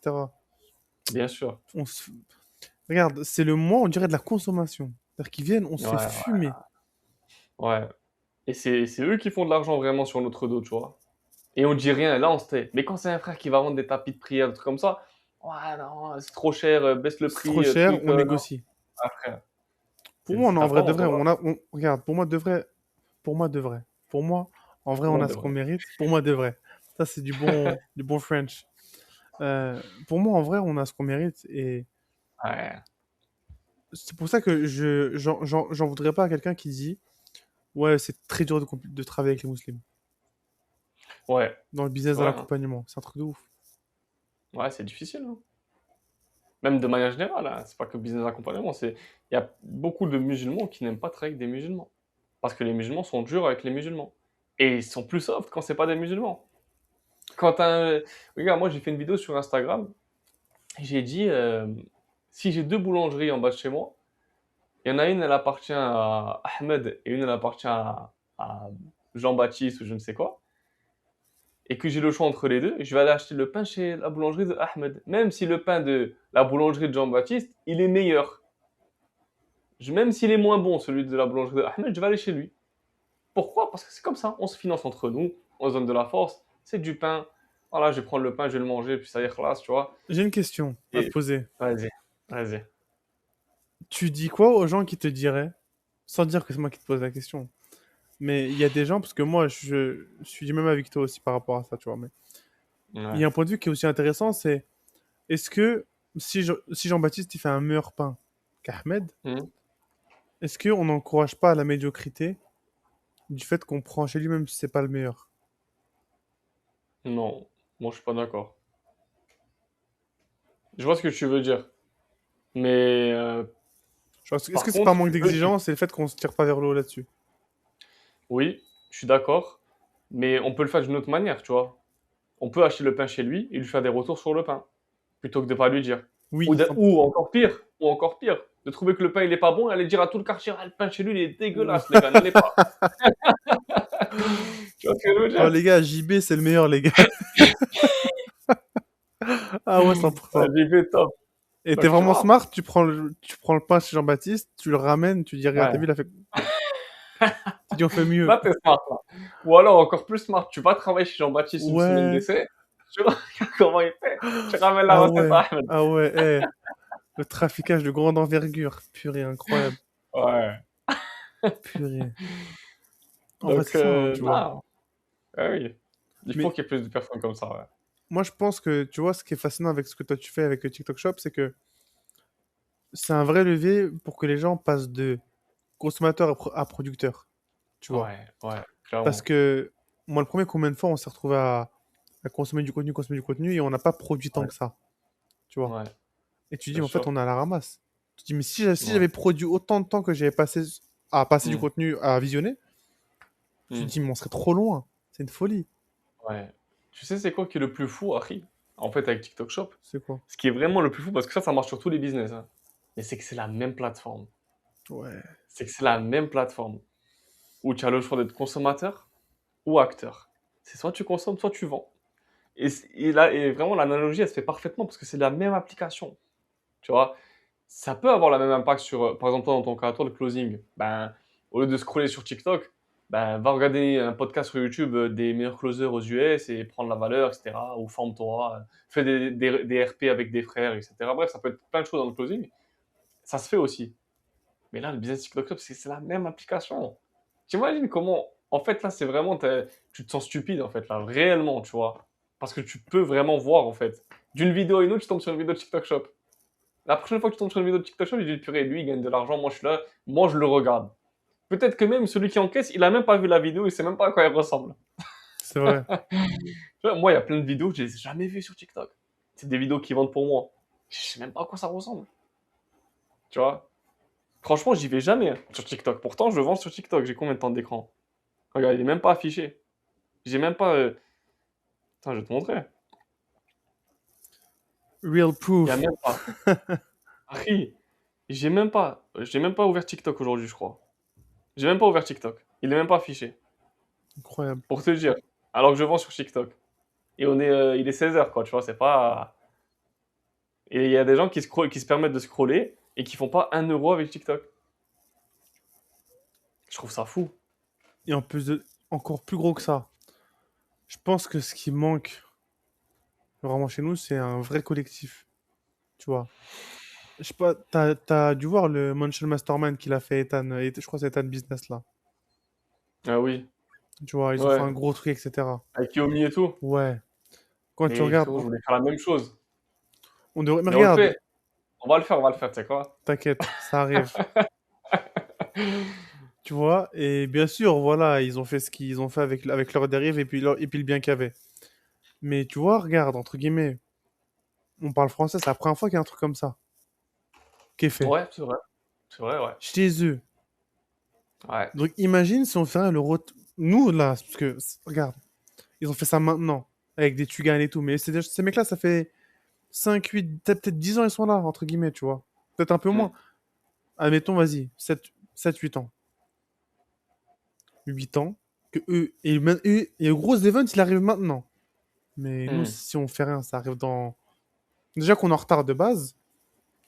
Bien sûr. On se... Regarde, c'est le mois, on dirait de la consommation. C'est-à-dire qu'ils viennent, on se fait Ouais, fumer. ouais. Et c'est eux qui font de l'argent vraiment sur notre dos, tu vois. Et on dit rien, là on se tait. Mais quand c'est un frère qui va vendre des tapis de prière, des trucs comme ça, ouais, non, c'est trop cher, baisse le C'est trop prix, cher, truc, on non. négocie. Ah, frère, Pour moi, on a en t'as vrai pas de honte, vrai, hein. regarde, pour moi de vrai, pour moi de vrai. Pour moi, en vrai, on Comment a de ce qu'on vrai. mérite. Pour moi de vrai. Ça, c'est du bon French. Pour moi, en vrai, on a ce qu'on mérite. Et Ouais, c'est pour ça que j'en voudrais pas à quelqu'un qui dit, ouais, c'est très dur de travailler avec les musulmans. ouais, Dans le c'est business de vrai, hein. l'accompagnement. C'est un truc de ouf. Ouais, c'est difficile, hein. Même de manière générale, hein, c'est pas que business accompagnement, il y a beaucoup de musulmans qui n'aiment pas travailler avec des musulmans. Parce que les musulmans sont durs avec les musulmans. Et ils sont plus soft quand c'est pas des musulmans. Quand un... Regarde, moi j'ai fait une vidéo sur Instagram, j'ai dit, si j'ai deux boulangeries en bas de chez moi, il y en a une, elle appartient à Ahmed et une, elle appartient à Jean-Baptiste ou je ne sais quoi, et que j'ai le choix entre les deux, je vais aller acheter le pain chez la boulangerie de Ahmed. Même si le pain de la boulangerie de Jean-Baptiste, il est meilleur. Même s'il est moins bon, celui de la boulangerie de Ahmed, je vais aller chez lui. Pourquoi? Parce que c'est comme ça, on se finance entre nous, on se donne de la force, c'est du pain. Voilà, je vais prendre le pain, je vais le manger, puis ça y est, classe, tu vois. J'ai une question à te Et poser. vas-y, vas-y. Tu dis quoi aux gens qui te diraient, sans dire que c'est moi qui te pose la question, mais il y a des gens, parce que moi, je suis du même avec toi aussi par rapport à ça, tu vois, mais il y Ouais. a un point de vue qui est aussi intéressant, c'est est-ce que si Jean-Baptiste il fait un meilleur pain qu'Ahmed, Mhm. est-ce qu'on n'encourage pas à la médiocrité du fait qu'on prend chez lui même si c'est pas le meilleur? Non, moi je suis pas d'accord. Je vois ce que tu veux dire. Mais Genre, est-ce par que c'est pas un contre, manque d'exigence et le fait qu'on se tire pas vers le haut là-dessus? oui, je suis d'accord. Mais on peut le faire d'une autre manière, tu vois. On peut acheter le pain chez lui et lui faire des retours sur le pain, plutôt que de pas lui dire. Oui, Ou encore pire, de trouver que le pain il est pas bon et aller dire à tout le quartier, ah, le pain chez lui il est dégueulasse, les gars, n'allez pas. Tu vois ce que je veux oh dire? les gars, JB c'est le meilleur les gars. Ah ouais, Ouais, 100%. j'y vais top. Et t'es Donc tu vraiment vois? smart, tu prends le pain chez Jean-Baptiste, tu le ramènes, tu dis regarde, t'as vu, Ouais. il a fait... Tu dis on fait mieux. Là, t'es smart, là. Ou alors encore plus smart, tu vas travailler chez Jean-Baptiste une semaine Ouais. d'essai, tu vois comment il fait, tu ramènes la Ah recette ouais. à Ahmed. Ah ouais, eh. Le traficage de grande envergure. Purée, incroyable. Ouais. Purée. En vrai, Donc, c'est ça, hein, tu vois. non. Ah oui. Il faut Mais qu'il y ait plus de personnes comme ça, ouais. moi, je pense que, tu vois, ce qui est fascinant avec ce que toi tu fais avec le TikTok Shop, c'est que c'est un vrai levier pour que les gens passent de consommateur à producteur, tu vois. Ouais, ouais, Parce clairement. que moi, le premier, combien de fois on s'est retrouvé à consommer du contenu et on n'a pas produit tant Ouais, que ça, tu vois. ouais, Et tu dis, bien en fait, sûr. on est à la ramasse. Tu dis, mais si Ouais. j'avais produit autant de temps que j'avais passé à passer du Mmh, contenu à visionner, tu te mmh, dis, mais on serait trop loin. C'est une folie. ouais. Tu sais, c'est quoi qui est le plus fou, Harry? En fait, avec TikTok Shop, C'est quoi? ce qui est vraiment le plus fou, parce que ça marche sur tous les business, hein, mais c'est que c'est la même plateforme. Ouais. C'est que c'est la même plateforme où tu as le choix d'être consommateur ou acteur. C'est soit tu consommes, soit tu vends. Et là, et vraiment, l'analogie, elle se fait parfaitement parce que c'est la même application. Tu vois, ça peut avoir le même impact sur, par exemple, toi, dans ton cas, toi, le closing. Ben, au lieu de scroller sur TikTok, ben, va regarder un podcast sur YouTube des meilleurs closers aux US et prendre la valeur, etc. Ou forme-toi, fais des RP avec des frères, etc. Bref, ça peut être plein de choses dans le closing. Ça se fait aussi. Mais là, le business TikTok Shop, c'est la même application. T'imagines comment, en fait, là, c'est vraiment, tu te sens stupide, en fait, là, réellement, tu vois. Parce que tu peux vraiment voir, en fait. D'une vidéo à une autre, tu tombes sur une vidéo de TikTok Shop. La prochaine fois que tu tombes sur une vidéo de TikTok Shop, je dis, purée, lui, il gagne de l'argent, moi, je suis là, moi, je le regarde. Peut-être que même celui qui encaisse, il a même pas vu la vidéo, il sait même pas à quoi elle ressemble. C'est vrai. Tu vois, moi, il y a plein de vidéos que je les ai jamais vues sur TikTok. C'est des vidéos qui vendent pour moi. Je sais même pas à quoi ça ressemble. Tu vois. Franchement, j'y vais jamais hein, sur TikTok. Pourtant, je le vends sur TikTok. J'ai combien de temps d'écran? Regarde, il est même pas affiché. J'ai même pas. Attends, je vais te montrer. Real Il y a proof. même pas. Harry, j'ai même pas. J'ai même pas ouvert TikTok aujourd'hui, je crois. J'ai même pas ouvert TikTok. Il est même pas affiché. Incroyable. Pour te dire. Alors que je vends sur TikTok. Et il est 16h, quoi, tu vois, c'est pas... Et il y a des gens qui se permettent de scroller et qui font pas 1 euro avec TikTok. Je trouve ça fou. Et en plus de, encore plus gros que ça, je pense que ce qui manque vraiment chez nous, c'est un vrai collectif. Tu vois. Je sais pas, t'as dû voir le Munchel Mastermind qu'il a fait Ethan, je crois que c'est Ethan Business là. Ah oui. Tu vois, ils ont fait Ouais. un gros truc, etc. Avec Yomi et tout. Ouais. Quand tu Mais regardes, frérot, je voulais faire la même chose. on devrait. Mais Mais on le regarde, fait. On va le faire, tu sais quoi? t'inquiète, ça arrive. Tu vois, et bien sûr, voilà, ils ont fait ce qu'ils ont fait avec leur dérive et puis le bien qu'il y avait. Mais tu vois, regarde, entre guillemets, on parle français, c'est la première fois qu'il y a un truc comme ça qui est fait. Ouais, c'est vrai. C'est vrai, ouais. Chez eux. Ouais. Donc imagine si on ferait nous, là, parce que, regarde, ils ont fait ça maintenant, avec des Tugan et tout, mais ces mecs-là, ça fait 5 8 peut-être 10 ans, ils sont là, entre guillemets, tu vois. Peut-être un peu Hmm. moins. Admettons, vas-y, 7 8 ans. 8 ans. Que et le gros event, il arrive maintenant. Mais nous, Hmm. si on fait rien, ça arrive dans. Déjà qu'on est en retard de base.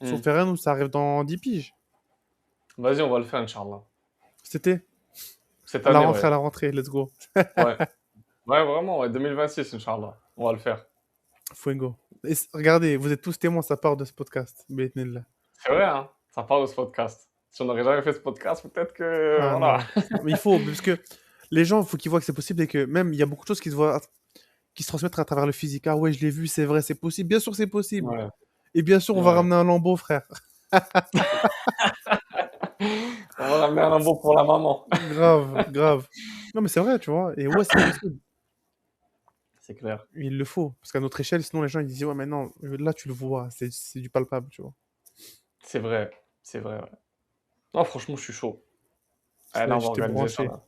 Si on Hmm. fait rien, nous, ça arrive dans 10 piges. Vas-y, on va le faire, Inch'Allah. C'était Cette année, ouais. à la rentrée, let's go. Ouais. Ouais, vraiment, ouais. 2026, Inch'Allah. On va le faire. Fuego. Regardez, vous êtes tous témoins, ça part de ce podcast. Bi'idhnillah. C'est vrai, hein. Ça parle de ce podcast. Si on n'aurait jamais fait ce podcast, peut-être que... Ah Voilà. non. Mais il faut, parce que les gens, il faut qu'ils voient que c'est possible et que même, il y a beaucoup de choses qui se voient, qui se transmettent à travers le physique. Ah ouais, je l'ai vu, c'est vrai, c'est possible. Bien sûr, c'est possible. Ouais. Et bien sûr, on va Ouais. ramener un lambeau, frère. On va ramener un lambeau pour la maman. Grave, grave. Non, mais c'est vrai, tu vois. Et ouais, c'est possible. C'est clair. Il le faut. Parce qu'à notre échelle, sinon les gens ils disent ouais, mais non, là tu le vois, c'est du palpable, tu vois. C'est vrai. C'est vrai, ouais. Non, franchement, je suis chaud. Ça Allez, y là, est, on va je t'ai organiser ça, branché.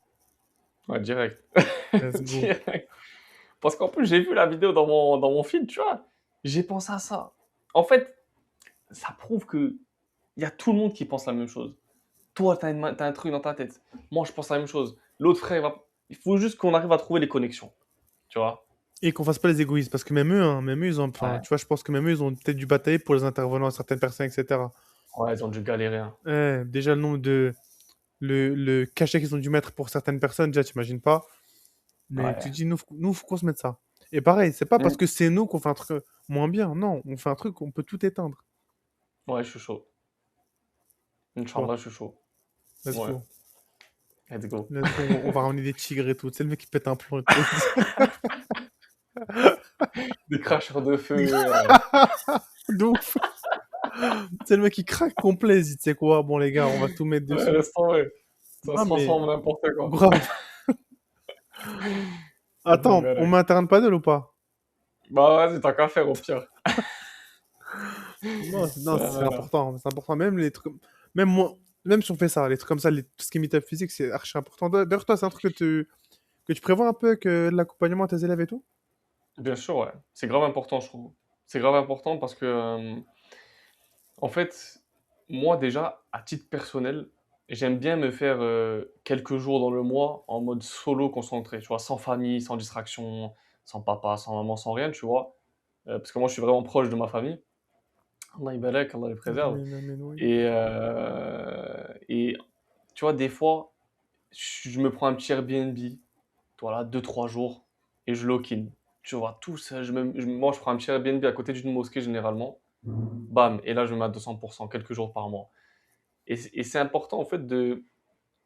là. Ouais, direct. Let's go. Direct. Parce qu'en plus, j'ai vu la vidéo dans mon feed, tu vois. J'ai pensé à ça. En fait, ça prouve que il y a tout le monde qui pense la même chose. Toi, t'as un truc dans ta tête. Moi, je pense la même chose. L'autre frère, il faut juste qu'on arrive à trouver les connexions. Tu vois? Et qu'on fasse pas les égoïstes, parce que même eux, ils ont, enfin, Ouais. tu vois, je pense que même eux, ils ont peut-être dû batailler pour les intervenants à certaines personnes, etc. Ouais, ils ont dû galérer, hein. Déjà, le nombre de, le cachet qu'ils ont dû mettre pour certaines personnes, déjà, t'imagines pas. Mais tu Ouais. dis, nous, faut qu'on se mette ça. Et pareil, c'est pas parce Mm. que c'est nous qu'on fait un truc moins bien. Non, on fait un truc qu'on peut tout éteindre. Ouais, je suis chaud. Bon, Inch'Allah, je suis chaud. let's Ouais. go. Let's go. Let's go. On va ramener des tigres et tout. C'est le mec qui pète un plomb et tout. Des cracheurs de feu. De ouf. C'est le mec qui craque complet. Il dit, tu sais quoi, bon les gars, on va tout mettre Ouais, dessus. laisse tomber. Ça se Ah mais transforme en n'importe quoi. grave. Vas-y, Attends, on Belek. met un terrain de paddle ou pas? Bah, vas-y, tant qu'à faire, au pire. Non, non, c'est Euh, important. C'est important. Même les trucs, même moi, même si on fait ça, les trucs comme ça, tout ce qui est meet-up physique, c'est archi important. D'ailleurs, toi, c'est un truc que tu prévois un peu que l'accompagnement à tes élèves et tout? Bien sûr, ouais. C'est grave important, je trouve. C'est grave important parce que, en fait, moi déjà, à titre personnel, j'aime bien me faire quelques jours dans le mois en mode solo concentré, tu vois, sans famille, sans distraction, sans papa, sans maman, sans rien, tu vois. Parce que moi, je suis vraiment proche de ma famille. Allah barak, Allah les préserve. Amen, amen, oui. Et tu vois, des fois, je me prends un petit Airbnb, voilà, 2 3 jours, et je lock-in. Tu vois, tout ça, moi, je prends un petit Airbnb à côté d'une mosquée généralement. Bam, et là, je me mets à 200%, quelques jours par mois. Et c'est important, en fait, de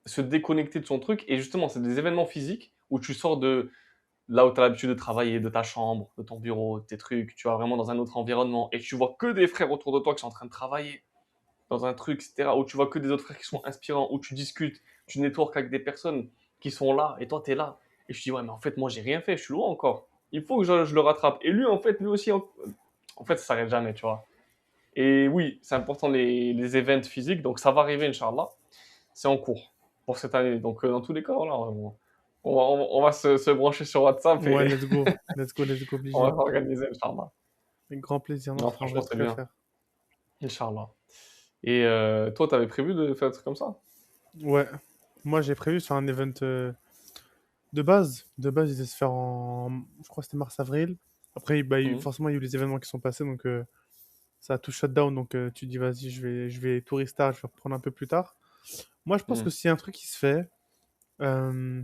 se déconnecter de son truc. Et justement, c'est des événements physiques où tu sors de là où tu as l'habitude de travailler, de ta chambre, de ton bureau, de tes trucs. Tu vas vraiment dans un autre environnement. Et tu vois que des frères autour de toi qui sont en train de travailler dans un truc, etc. Où tu vois que des autres frères qui sont inspirants, où tu discutes, tu networks avec des personnes qui sont là, et toi, tu es là. Et je dis, ouais, mais en fait, moi, j'ai rien fait, je suis loin encore. Il faut que je le rattrape. Et lui, en fait, lui aussi, en fait, ça s'arrête jamais, tu vois. Et oui, c'est important les events physiques, donc ça va arriver, Inch'Allah. C'est en cours pour cette année. Donc, dans tous les cas, voilà, on va se brancher sur WhatsApp Ouais, et let's go. Let's go, let's go, on va obligé. s'organiser, Inch'Allah. Avec grand plaisir. Non, Non, c'est un vrai franchement, c'est truc à bien. faire. Inch'Allah. Et toi, t'avais prévu de faire un truc comme ça? Ouais. Moi, j'ai prévu de faire un event de base. De base, il devait se faire je crois que c'était mars-avril. Après, bah, Mhm. forcément, il y a eu les événements qui sont passés, donc ça a tout shut down. Donc tu dis, vas-y, je vais tout restart, je vais reprendre un peu plus tard. Moi, je pense que Mhm. s'il y a un truc qui se fait, euh,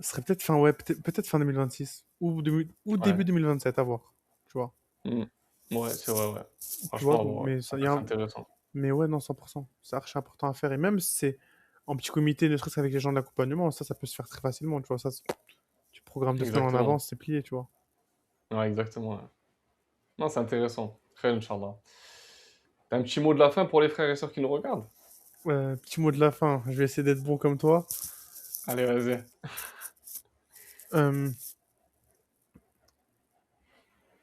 ce serait peut-être fin, ouais, peut-être fin 2026 ou Ouais. début 2027, à voir. Tu vois. Mhm. Ouais, c'est vrai, ouais. Tu vois, Franchement, donc, ouais, mais ça ça, peut être intéressant. mais ouais, non, 100%. C'est archi important à faire. Et même si c'est en petit comité, ne serait-ce qu'avec les gens de l'accompagnement, ça peut se faire très facilement. Tu vois, ça, tu programmes 2 semaines en Exactement. avance, c'est plié, tu vois. Ouais, exactement. Ouais. Non, c'est intéressant. Très Inch'Allah. T'as un petit mot de la fin pour les frères et sœurs qui nous regardent? Petit mot de la fin, je vais essayer d'être bon comme toi. Allez, vas-y. Euh,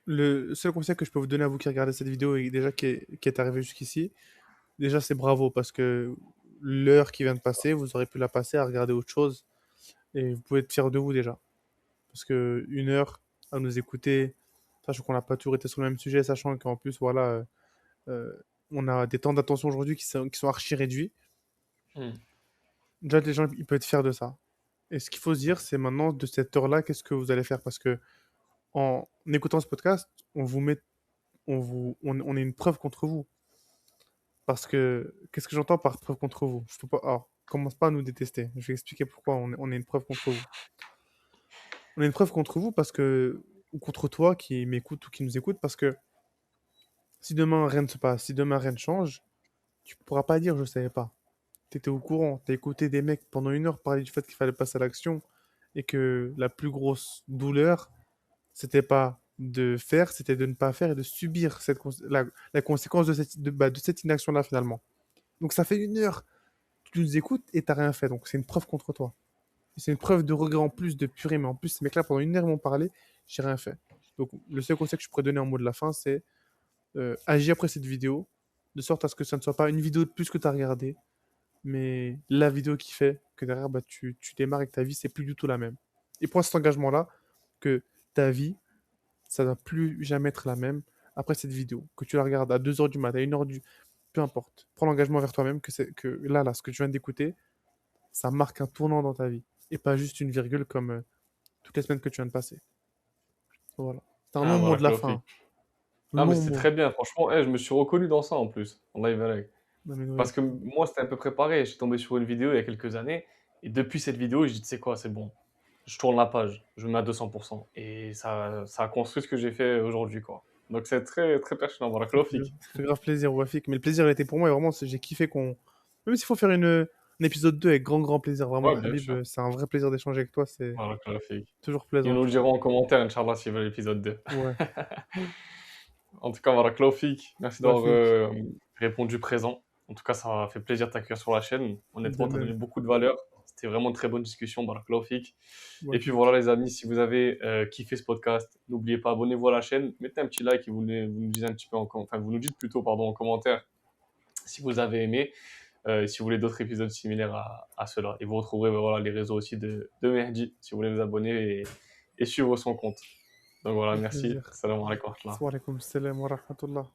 le seul conseil que je peux vous donner à vous qui regardez cette vidéo et déjà qui est arrivé jusqu'ici, déjà c'est bravo parce que l'heure qui vient de passer, vous aurez pu la passer à regarder autre chose et vous pouvez être fier de vous déjà. Parce que une heure à nous écouter, sachant qu'on n'a pas toujours été sur le même sujet, sachant qu'en plus, voilà, euh, on a des temps d'attention aujourd'hui qui sont archi réduits. Mhm. Déjà, les gens, ils peuvent être fiers de ça. Et ce qu'il faut se dire, c'est maintenant, de cette heure-là, qu'est-ce que vous allez faire? Parce que en écoutant ce podcast, on vous met, on est une preuve contre vous. Parce que, qu'est-ce que j'entends par preuve contre vous? Je peux pas, alors, commence pas à nous détester. Je vais expliquer pourquoi on est une preuve contre vous. On est une preuve contre vous parce que, ou contre toi qui m'écoute ou qui nous écoute, parce que si demain rien ne se passe, si demain rien ne change, tu pourras pas dire je savais pas. T'étais au courant, t'as écouté des mecs pendant 1 heure parler du fait qu'il fallait passer à l'action et que la plus grosse douleur, c'était pas de faire, c'était de ne pas faire et de subir la conséquence de cette inaction-là finalement. Donc ça fait 1 heure que tu nous écoutes et t'as rien fait, donc c'est une preuve contre toi. Et c'est une preuve de regret en plus, de purée, mais en plus ces mecs-là pendant 1 heure m'ont parlé, j'ai rien fait. Donc le seul conseil que je pourrais donner en mot de la fin, c'est agis après cette vidéo, de sorte à ce que ça ne soit pas une vidéo de plus que tu as regardé, mais la vidéo qui fait que derrière, bah, tu démarres et que ta vie, c'est plus du tout la même. Et prends cet engagement-là, que ta vie, ça ne va plus jamais être la même après cette vidéo. Que tu la regardes à 2 heures du matin, à 1 heure du... Peu importe. Prends l'engagement vers toi-même que là, ce que tu viens d'écouter, ça marque un tournant dans ta vie. Et pas juste une virgule comme toutes les semaines que tu viens de passer. Voilà. C'est un Ah, long mot de la barakallahu fin. fik. Hein. Ah, mais Long c'est mot. très bien, franchement. Je me suis reconnu dans ça en plus. Allah barak. Non, mais ouais. Parce que moi, c'était un peu préparé. Je suis tombé sur une vidéo il y a quelques années. Et depuis cette vidéo, j'ai dit, tu sais quoi, c'est bon. Je tourne la page. Je me mets à 200%. Et ça a construit ce que j'ai fait aujourd'hui, quoi. Donc c'est très, très pertinent. Ça Barakallahu fait, fik. ça fait grave plaisir, Wafik. Mais le plaisir, il était pour moi. Et vraiment, j'ai kiffé qu'on. Même s'il faut faire un épisode 2 avec grand, grand plaisir. Vraiment, Ouais, bien Habib, sûr. c'est un vrai plaisir d'échanger avec toi. C'est Barakallahu fik. toujours Ils plaisant, nous tu le vois. diront en commentaire, Inch'Allah, s'ils veulent l'épisode 2. Ouais. En tout cas, barakallahu fik. Merci d'avoir Wafik, répondu présent. En tout cas, ça m'a fait plaisir de t'accueillir sur la chaîne. de Honnêtement, tu as donné même. beaucoup de valeur. C'était vraiment une très bonne discussion. Barakallahu fik. Et puis Wafik. voilà, les amis, si vous avez kiffé ce podcast, n'oubliez pas, abonnez-vous à la chaîne. Mettez un petit like et vous nous dites un petit peu enfin, vous nous dites plutôt, pardon, en commentaire si vous avez aimé. Si vous voulez d'autres épisodes similaires à ceux-là. Et vous retrouverez voilà, les réseaux aussi de Mehdi si vous voulez vous abonner et suivre son compte. Donc voilà, Avec merci. plaisir. Salam alaikum. Wa alaikum salam wa rahmatullah.